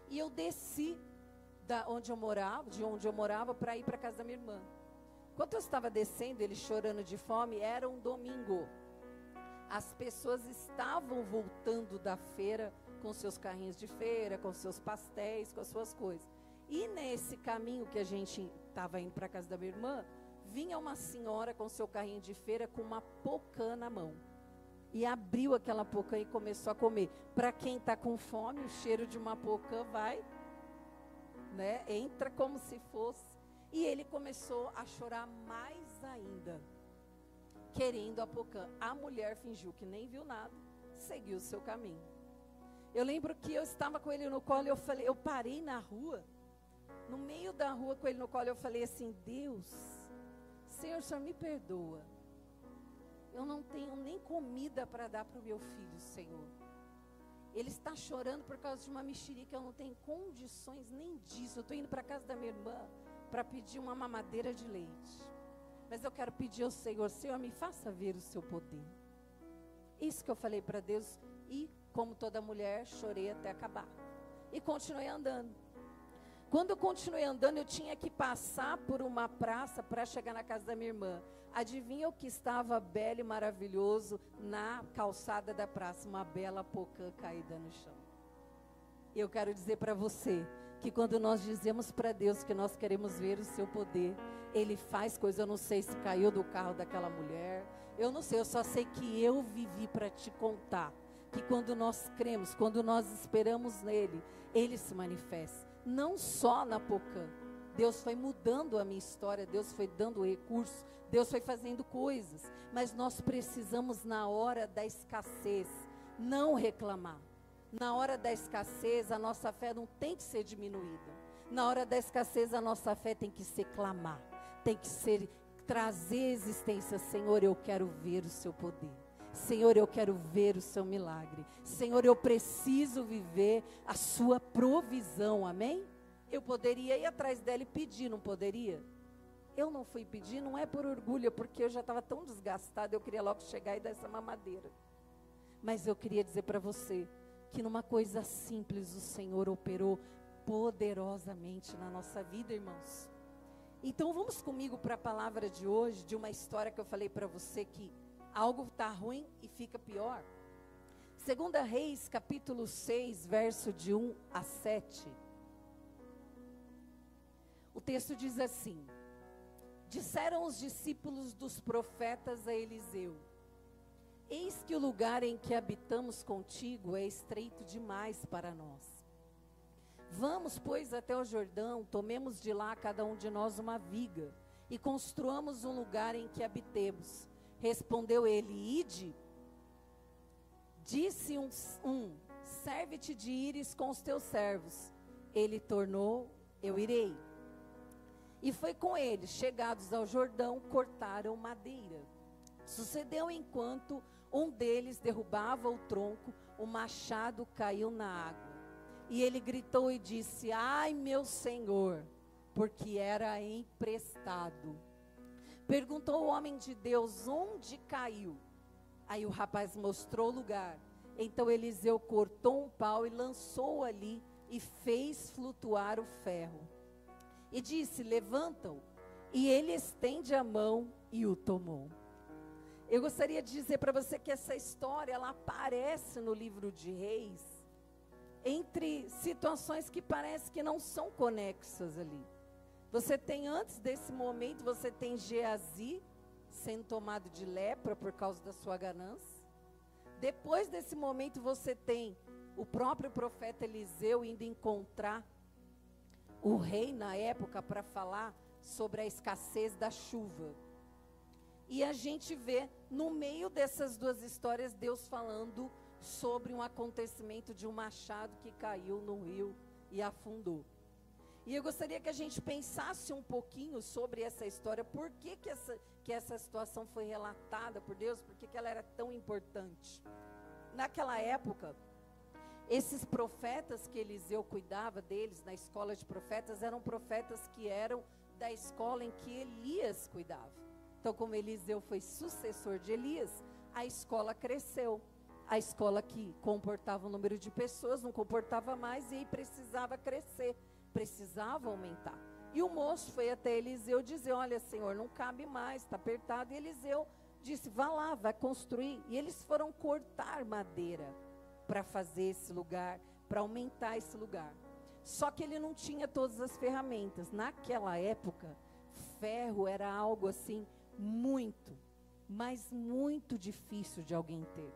E eu desci de onde eu morava, para ir para a casa da minha irmã. Enquanto eu estava descendo, ele chorando de fome, era um domingo. As pessoas estavam voltando da feira com seus carrinhos de feira, com seus pastéis, com as suas coisas. E nesse caminho que a gente estava indo para a casa da minha irmã, vinha uma senhora com seu carrinho de feira com uma pocã na mão. E abriu aquela pocã e começou a comer. Para quem está com fome, o cheiro de uma pocã vai, né, entra como se fosse. E ele começou a chorar mais ainda, querendo a pocã. A mulher fingiu que nem viu nada, seguiu o seu caminho. Eu lembro que eu estava com ele no colo e eu parei na rua, no meio da rua com ele no colo, eu falei assim, Deus, Senhor, o Senhor me perdoa. Eu não tenho nem comida para dar para o meu filho, Senhor. Ele está chorando por causa de uma mexerica, eu não tenho condições nem disso. Eu estou indo para a casa da minha irmã para pedir uma mamadeira de leite. Mas eu quero pedir ao Senhor, Senhor, me faça ver o seu poder. Isso que eu falei para Deus e, como toda mulher, chorei até acabar. E continuei andando. Quando eu continuei andando, eu tinha que passar por uma praça para chegar na casa da minha irmã. Adivinha o que estava belo e maravilhoso na calçada da praça? Uma bela pocã caída no chão. Eu quero dizer para você que quando nós dizemos para Deus que nós queremos ver o seu poder, Ele faz coisa. Eu não sei se caiu do carro daquela mulher, eu não sei, eu só sei que eu vivi para te contar que quando nós cremos, quando nós esperamos nele, Ele se manifesta. Não só na pocã. Deus foi mudando a minha história, Deus foi dando recursos, Deus foi fazendo coisas, mas nós precisamos na hora da escassez não reclamar. Na hora da escassez a nossa fé não tem que ser diminuída. Na hora da escassez a nossa fé tem que ser clamar, tem que ser trazer existência. Senhor, eu quero ver o seu poder. Senhor, eu quero ver o seu milagre. Senhor, eu preciso viver a sua provisão, amém? Eu poderia ir atrás dela e pedir, não poderia? Eu não fui pedir, não é por orgulho, é porque eu já estava tão desgastada, eu queria logo chegar e dar essa mamadeira. Mas eu queria dizer para você, que numa coisa simples o Senhor operou poderosamente na nossa vida, irmãos. Então vamos comigo para a palavra de hoje, de uma história que eu falei para você que algo está ruim e fica pior. 2 Reis, capítulo 6, verso de 1 a 7. O texto diz assim: disseram os discípulos dos profetas a Eliseu: eis que o lugar em que habitamos contigo é estreito demais para nós. Vamos, pois, até o Jordão, tomemos de lá cada um de nós uma viga, e construamos um lugar em que habitemos. Respondeu ele: ide. Disse serve-te de ires com os teus servos. Ele tornou: eu irei. E foi com eles, chegados ao Jordão, cortaram madeira. Sucedeu enquanto um deles derrubava o tronco, o machado caiu na água. E ele gritou e disse: ai, meu senhor, porque era emprestado. Perguntou o homem de Deus: onde caiu? Aí o rapaz mostrou o lugar. Então Eliseu cortou um pau e lançou ali e fez flutuar o ferro. E disse: levanta-o. E ele estende a mão e o tomou. Eu gostaria de dizer para você que essa história, ela aparece no livro de Reis, entre situações que parece que não são conexas ali. Você tem, antes desse momento, você tem Geazi sendo tomado de lepra por causa da sua ganância. Depois desse momento, você tem o próprio profeta Eliseu indo encontrar o rei na época para falar sobre a escassez da chuva. E a gente vê, no meio dessas duas histórias, Deus falando sobre um acontecimento de um machado que caiu no rio e afundou. E eu gostaria que a gente pensasse um pouquinho sobre essa história, por que essa situação foi relatada por Deus, por que ela era tão importante. Naquela época, esses profetas que Eliseu cuidava deles na escola de profetas, eram profetas que eram da escola em que Elias cuidava. Então, como Eliseu foi sucessor de Elias, a escola cresceu. A escola que comportava um número de pessoas, não comportava mais, e aí precisava crescer, precisava aumentar. E o moço foi até Eliseu dizer, olha, Senhor, não cabe mais, está apertado. E Eliseu disse, vá lá, vai construir. E eles foram cortar madeira para fazer esse lugar, para aumentar esse lugar. Só que ele não tinha todas as ferramentas. Naquela época, ferro era algo assim, muito, mas muito difícil de alguém ter.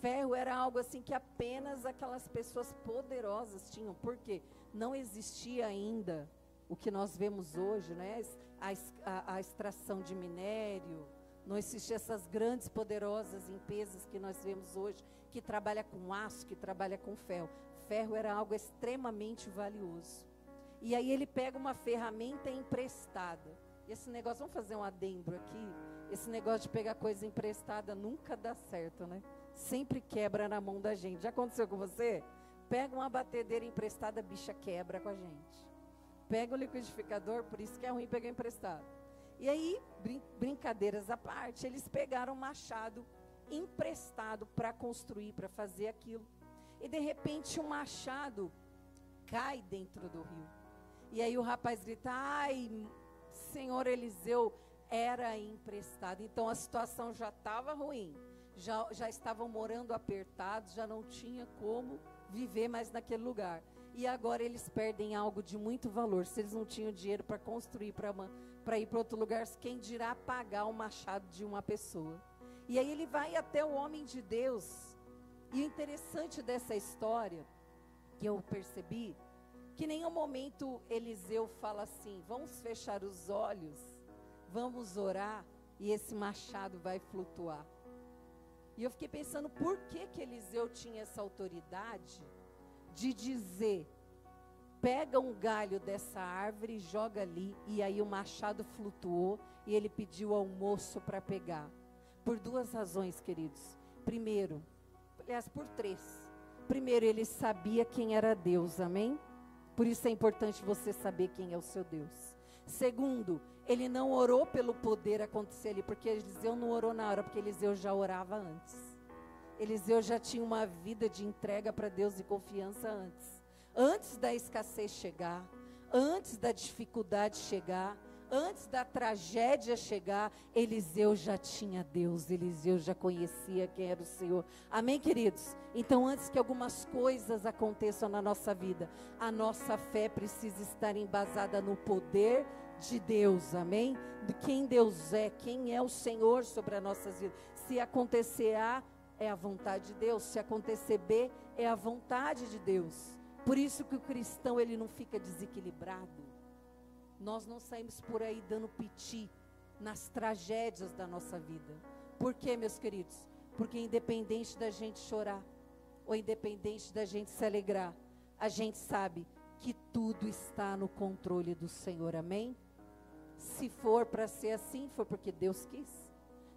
Ferro era algo assim que apenas aquelas pessoas poderosas tinham, porque não existia ainda o que nós vemos hoje, né? A extração de minério, não existiam essas grandes, poderosas empresas que nós vemos hoje, que trabalha com aço, que trabalha com ferro. Ferro era algo extremamente valioso. E aí ele pega uma ferramenta emprestada. E esse negócio, vamos fazer um adendo aqui, esse negócio de pegar coisa emprestada nunca dá certo, né? Sempre quebra na mão da gente. Já aconteceu com você? Pega uma batedeira emprestada, a bicha quebra com a gente. Pega o liquidificador, por isso que é ruim pegar emprestado. E aí, brincadeiras à parte, eles pegaram um machado emprestado para construir, para fazer aquilo. E de repente o machado cai dentro do rio. E aí o rapaz grita, ai, Senhor Eliseu, era emprestado. Então a situação já estava ruim. Já estavam morando apertados, já não tinha como viver mais naquele lugar. E agora eles perdem algo de muito valor. Se eles não tinham dinheiro para construir, para ir para outro lugar, quem dirá pagar o machado de uma pessoa. E aí ele vai até o homem de Deus. E o interessante dessa história, que eu percebi, que em nenhum momento Eliseu fala assim, vamos fechar os olhos, vamos orar e esse machado vai flutuar. E eu fiquei pensando, por que Eliseu tinha essa autoridade de dizer, pega um galho dessa árvore e joga ali, e aí o machado flutuou, e ele pediu ao moço para pegar. Por duas razões, queridos. Primeiro, aliás, por três. Primeiro, ele sabia quem era Deus, amém? Por isso é importante você saber quem é o seu Deus. Segundo, ele não orou pelo poder acontecer ali, porque Eliseu não orou na hora, porque Eliseu já orava antes. Eliseu já tinha uma vida de entrega para Deus e confiança antes. Antes da escassez chegar, antes da dificuldade chegar, antes da tragédia chegar, Eliseu já tinha Deus, Eliseu já conhecia quem era o Senhor. Amém, queridos? Então, antes que algumas coisas aconteçam na nossa vida, a nossa fé precisa estar embasada no poder de Deus, amém? De quem Deus é, quem é o Senhor sobre as nossas vidas. Se acontecer A, é a vontade de Deus. Se acontecer B, é a vontade de Deus. Por isso que o cristão, ele não fica desequilibrado. Nós não saímos por aí dando piti nas tragédias da nossa vida. Por quê, meus queridos? Porque independente da gente chorar, ou independente da gente se alegrar, a gente sabe que tudo está no controle do Senhor, amém? Se for para ser assim, foi porque Deus quis.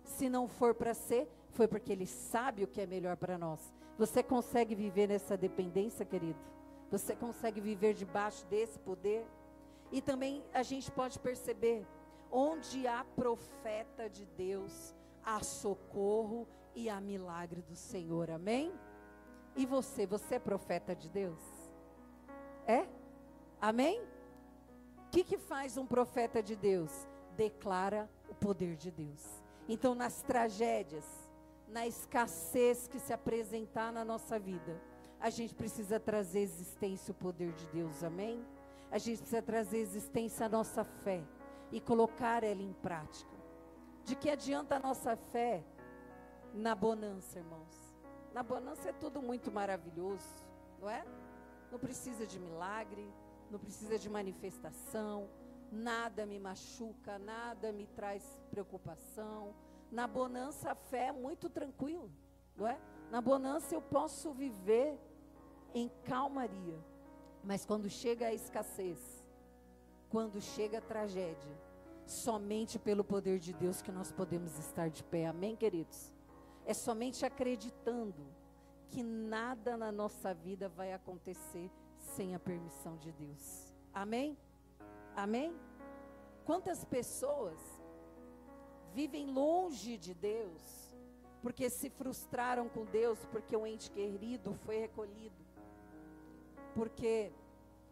Se não for para ser, foi porque Ele sabe o que é melhor para nós. Você consegue viver nessa dependência, querido? Você consegue viver debaixo desse poder? E também a gente pode perceber, onde há profeta de Deus, há socorro e há milagre do Senhor, amém? E você é profeta de Deus? É? Amém? O que faz um profeta de Deus? Declara o poder de Deus. Então, nas tragédias, na escassez que se apresentar na nossa vida, A gente precisa trazer existência o poder de Deus, amém? A gente precisa trazer existência a nossa fé e colocar ela em prática. De que adianta a nossa fé na bonança, irmãos? Na bonança é tudo muito maravilhoso, não é? Não precisa de milagre, não precisa de manifestação, nada me machuca, nada me traz preocupação. Na bonança a fé é muito tranquila, não é? Na bonança eu posso viver em calmaria, mas quando chega a escassez, quando chega a tragédia, somente pelo poder de Deus que nós podemos estar de pé, amém, queridos? É somente acreditando que nada na nossa vida vai acontecer sem a permissão de Deus, amém? Amém? Quantas pessoas vivem longe de Deus, porque se frustraram com Deus, porque um ente querido foi recolhido, porque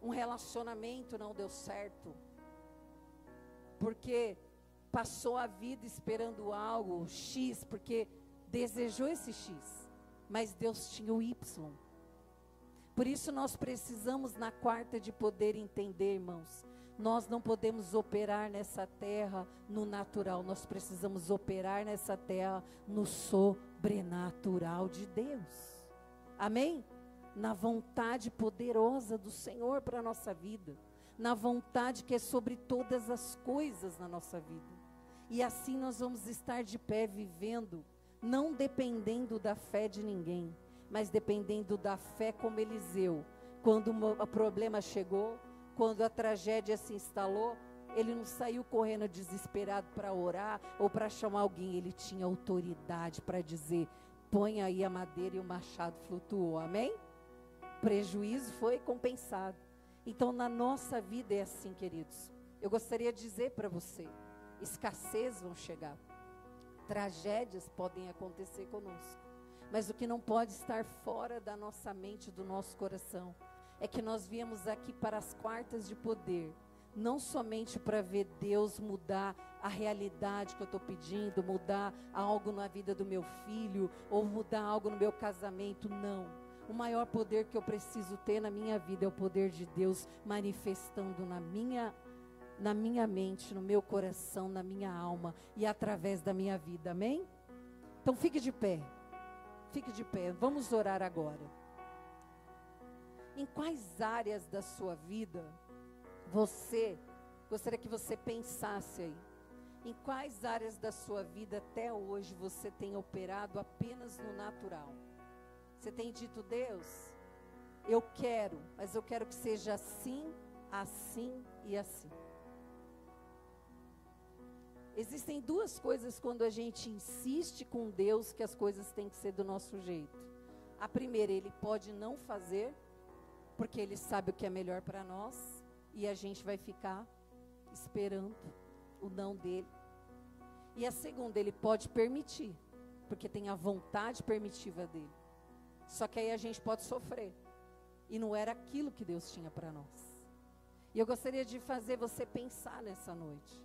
um relacionamento não deu certo, porque passou a vida esperando algo X, porque desejou esse X, mas Deus tinha o Y. Por isso nós precisamos na quarta de poder entender, irmãos, nós não podemos operar nessa terra no natural, nós precisamos operar nessa terra no sobrenatural de Deus, amém? Na vontade poderosa do Senhor para a nossa vida, na vontade que é sobre todas as coisas na nossa vida, e assim nós vamos estar de pé vivendo, não dependendo da fé de ninguém, mas dependendo da fé como Eliseu, quando o problema chegou, quando a tragédia se instalou, ele não saiu correndo desesperado para orar ou para chamar alguém, ele tinha autoridade para dizer, põe aí a madeira e o machado flutuou, amém? Prejuízo foi compensado. Então na nossa vida é assim, queridos. Eu gostaria de dizer para você, escassez vão chegar, tragédias podem acontecer conosco, mas o que não pode estar fora da nossa mente, do nosso coração, é que nós viemos aqui para as quartas de poder, não somente para ver Deus mudar a realidade que eu estou pedindo, mudar algo na vida do meu filho, ou mudar algo no meu casamento, não. O maior poder que eu preciso ter na minha vida é o poder de Deus manifestando na minha mente, no meu coração, na minha alma e através da minha vida, amém? Então fique de pé, vamos orar agora. Em quais áreas da sua vida gostaria que você pensasse aí, em quais áreas da sua vida até hoje você tem operado apenas no natural? Você tem dito, Deus, eu quero, mas eu quero que seja assim, assim e assim. Existem duas coisas quando a gente insiste com Deus que as coisas têm que ser do nosso jeito. A primeira, Ele pode não fazer, porque Ele sabe o que é melhor para nós, e a gente vai ficar esperando o não dEle. E a segunda, Ele pode permitir, porque tem a vontade permitiva dEle. Só que aí a gente pode sofrer, e não era aquilo que Deus tinha para nós. E eu gostaria de fazer você pensar nessa noite,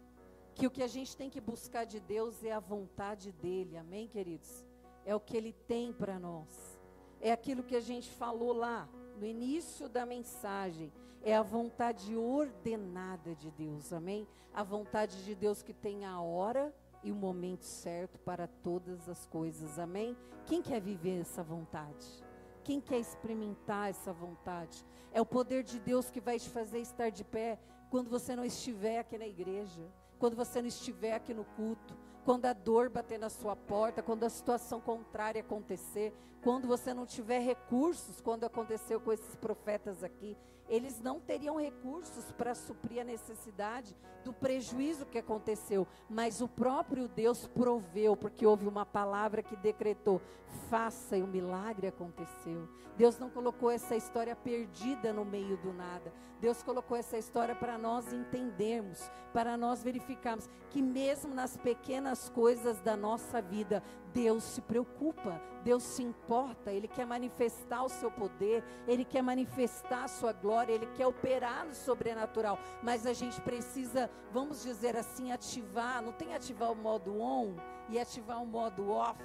que o que a gente tem que buscar de Deus é a vontade dEle, amém, queridos? É o que Ele tem para nós, é aquilo que a gente falou lá, no início da mensagem, é a vontade ordenada de Deus, amém? A vontade de Deus que tem a hora e o momento certo para todas as coisas, amém? Quem quer viver essa vontade? Quem quer experimentar essa vontade? É o poder de Deus que vai te fazer estar de pé quando você não estiver aqui na igreja, quando você não estiver aqui no culto, quando a dor bater na sua porta, quando a situação contrária acontecer, quando você não tiver recursos, quando aconteceu com esses profetas aqui, eles não teriam recursos para suprir a necessidade do prejuízo que aconteceu, mas o próprio Deus proveu, porque houve uma palavra que decretou, faça, e o milagre aconteceu. Deus não colocou essa história perdida no meio do nada, Deus colocou essa história para nós entendermos, para nós verificarmos que mesmo nas pequenas coisas da nossa vida, Deus se preocupa, Deus se importa, Ele quer manifestar o seu poder, Ele quer manifestar a sua glória, Ele quer operar no sobrenatural, mas a gente precisa, vamos dizer assim, ativar, não tem ativar o modo on e ativar o modo off,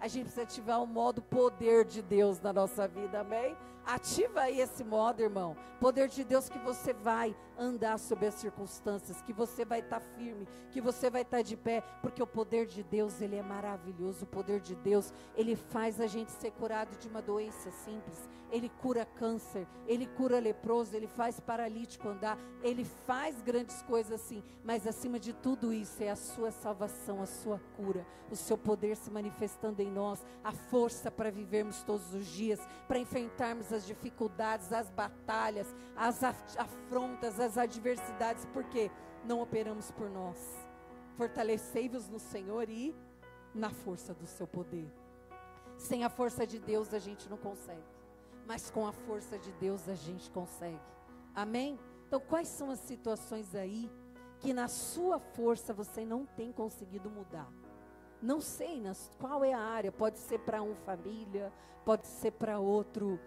a gente precisa ativar o modo poder de Deus na nossa vida, amém? Ativa aí esse modo, irmão. Poder de Deus, que você vai andar sobre as circunstâncias, que você vai estar firme, que você vai estar de pé, porque o poder de Deus, ele é maravilhoso. O poder de Deus, ele faz a gente ser curado de uma doença simples. Ele cura câncer, ele cura leproso, ele faz paralítico andar, ele faz grandes coisas assim, mas acima de tudo isso é a sua salvação, a sua cura, o seu poder se manifestando em nós, a força para vivermos todos os dias, para enfrentarmos as dificuldades, as batalhas, as afrontas, as adversidades, porque não operamos por nós. Fortalecei-vos no Senhor e na força do seu poder. Sem a força de Deus a gente não consegue, mas com a força de Deus a gente consegue, amém? Então quais são as situações aí que na sua força você não tem conseguido mudar? Não sei qual é a área, pode ser para um família, pode ser para outro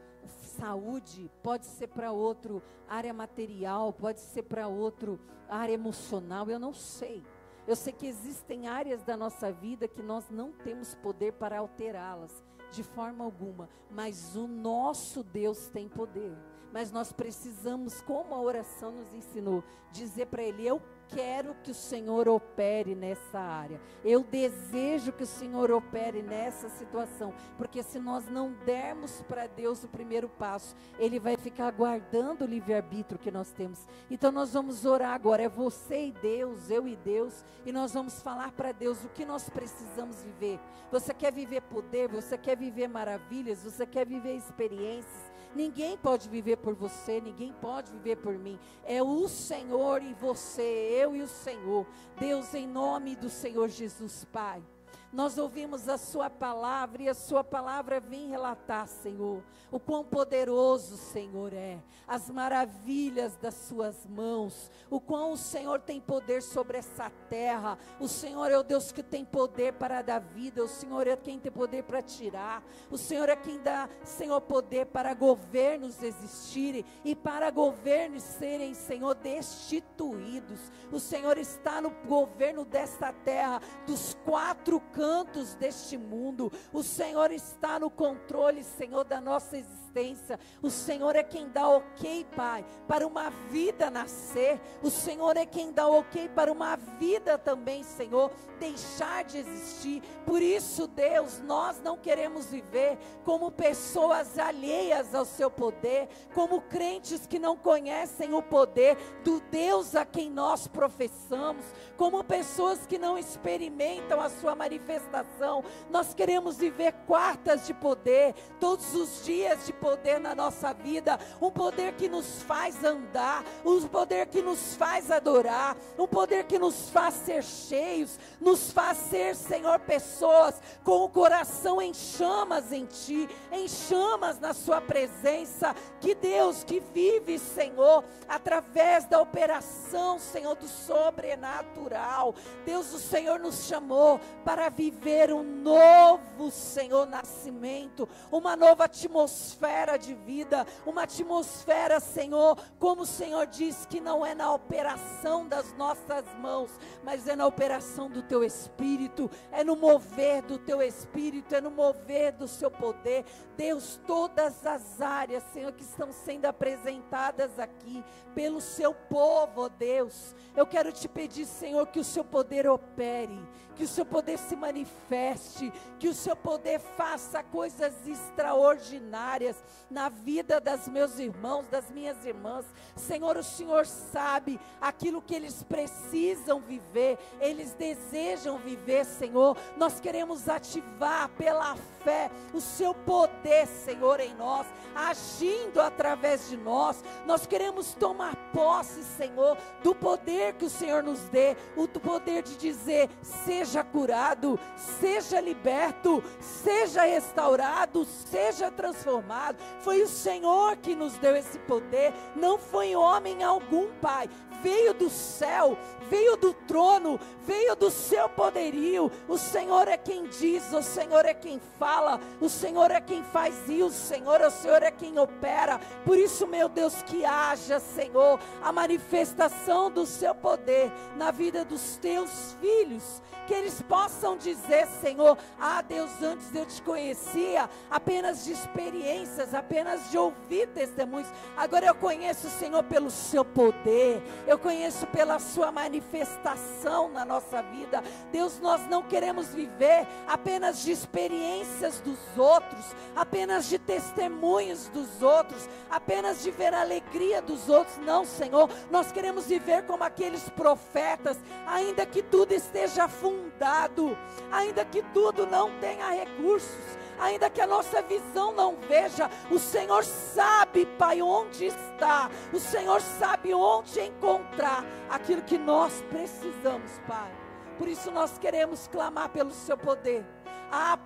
saúde, pode ser para outro área material, pode ser para outro área emocional, eu não sei. Eu sei que existem áreas da nossa vida que nós não temos poder para alterá-las de forma alguma, mas o nosso Deus tem poder. Mas nós precisamos, como a oração nos ensinou, dizer para Ele: eu quero que o Senhor opere nessa área, eu desejo que o Senhor opere nessa situação, porque se nós não dermos para Deus o primeiro passo, Ele vai ficar guardando o livre-arbítrio que nós temos. Então nós vamos orar agora, é você e Deus, eu e Deus, e nós vamos falar para Deus o que nós precisamos viver. Você quer viver poder, você quer viver maravilhas, você quer viver experiências. Ninguém pode viver por você, ninguém pode viver por mim. É o Senhor e você, eu e o Senhor. Deus, em nome do Senhor Jesus, Pai, nós ouvimos a sua palavra e a sua palavra vem relatar, Senhor, o quão poderoso o Senhor é, as maravilhas das suas mãos, o quão o Senhor tem poder sobre essa terra. O Senhor é o Deus que tem poder para dar vida, o Senhor é quem tem poder para tirar, o Senhor é quem dá, Senhor, poder para governos existirem e para governos serem, Senhor, destituídos. O Senhor está no governo desta terra, dos quatro cantos deste mundo. O Senhor está no controle, Senhor, da nossa existência. O Senhor é quem dá ok, Pai, para uma vida nascer. O Senhor é quem dá ok para uma vida também, Senhor, deixar de existir. Por isso, Deus, nós não queremos viver como pessoas alheias ao seu poder, como crentes que não conhecem o poder do Deus a quem nós professamos, como pessoas que não experimentam a sua manifestação. Nós queremos viver quartas de poder, todos os dias de poder na nossa vida, um poder que nos faz andar, um poder que nos faz adorar, um poder que nos faz ser cheios, nos faz ser, Senhor, pessoas com o coração em chamas em Ti, em chamas na Sua presença. Que Deus que vive, Senhor, através da operação, Senhor, do sobrenatural. Deus, o Senhor nos chamou para viver um novo, Senhor, nascimento, uma nova atmosfera de vida, uma atmosfera, Senhor, como o Senhor diz, que não é na operação das nossas mãos, mas é na operação do Teu Espírito, é no mover do Teu Espírito, é no mover do Seu poder. Deus, todas as áreas, Senhor, que estão sendo apresentadas aqui pelo Seu povo, ó Deus, eu quero Te pedir, Senhor, que o Seu poder opere, que o Seu poder se manifeste, que o Seu poder faça coisas extraordinárias na vida das meus irmãos, das minhas irmãs. Senhor, o Senhor sabe aquilo que eles precisam viver, eles desejam viver, Senhor. Nós queremos ativar pela fé o Seu poder, Senhor, em nós, agindo através de nós. Nós queremos tomar posse, Senhor, do poder que o Senhor nos dê, o poder de dizer: seja curado, seja liberto, seja restaurado, seja transformado. pecado. Foi o Senhor que nos deu esse poder, não foi homem algum, Pai. Veio do céu, veio do trono, veio do seu poderio. O Senhor é quem diz, o Senhor é quem fala, o Senhor é quem faz ir, o Senhor é quem opera. Por isso, meu Deus, que haja, Senhor, a manifestação do seu poder na vida dos teus filhos, que eles possam dizer, Senhor: ah, Deus, antes eu te conhecia apenas de experiências, apenas de ouvir testemunhos, agora eu conheço o Senhor pelo seu poder, eu conheço pela sua manifestação na nossa vida. Deus, nós não queremos viver apenas de experiências dos outros, apenas de testemunhos dos outros, apenas de ver a alegria dos outros. Não, Senhor, nós queremos viver como aqueles profetas, ainda que tudo esteja afundado, ainda que tudo não tenha recursos, ainda que a nossa visão não veja, o Senhor sabe, Pai, onde está, o Senhor sabe onde encontrar aquilo que nós precisamos, Pai. Por isso nós queremos clamar pelo seu poder.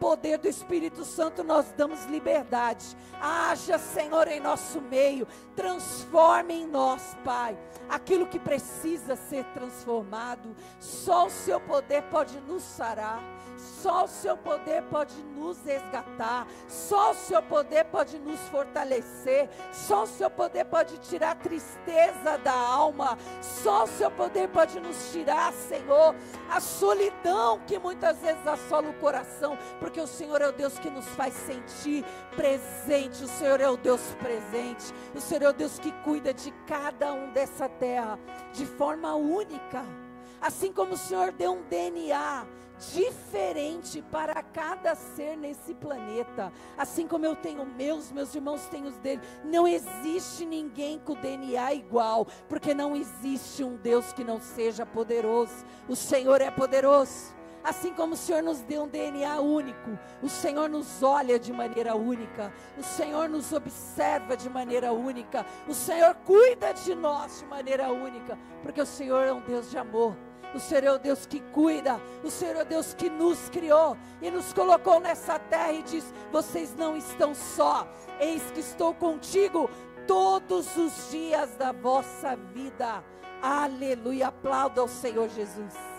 Poder do Espírito Santo, nós damos liberdade. Haja, Senhor, em nosso meio, transforme em nós, Pai, aquilo que precisa ser transformado. Só o seu poder pode nos sarar, só o seu poder pode nos resgatar, só o seu poder pode nos fortalecer, só o seu poder pode tirar a tristeza da alma, só o seu poder pode nos tirar, Senhor, a solidão que muitas vezes assola o coração, porque o Senhor é o Deus que nos faz sentir presente, o Senhor é o Deus presente, o Senhor é o Deus que cuida de cada um dessa terra de forma única. Assim como o Senhor deu um DNA diferente para cada ser nesse planeta, assim como eu tenho meus irmãos têm os dele, não existe ninguém com DNA igual, porque não existe um Deus que não seja poderoso. O Senhor é poderoso. Assim como o Senhor nos deu um DNA único, o Senhor nos olha de maneira única, o Senhor nos observa de maneira única, o Senhor cuida de nós de maneira única, porque o Senhor é um Deus de amor. O Senhor é o Deus que cuida, o Senhor é o Deus que nos criou e nos colocou nessa terra e diz: vocês não estão só, eis que estou contigo todos os dias da vossa vida. Aleluia, aplauda ao Senhor Jesus.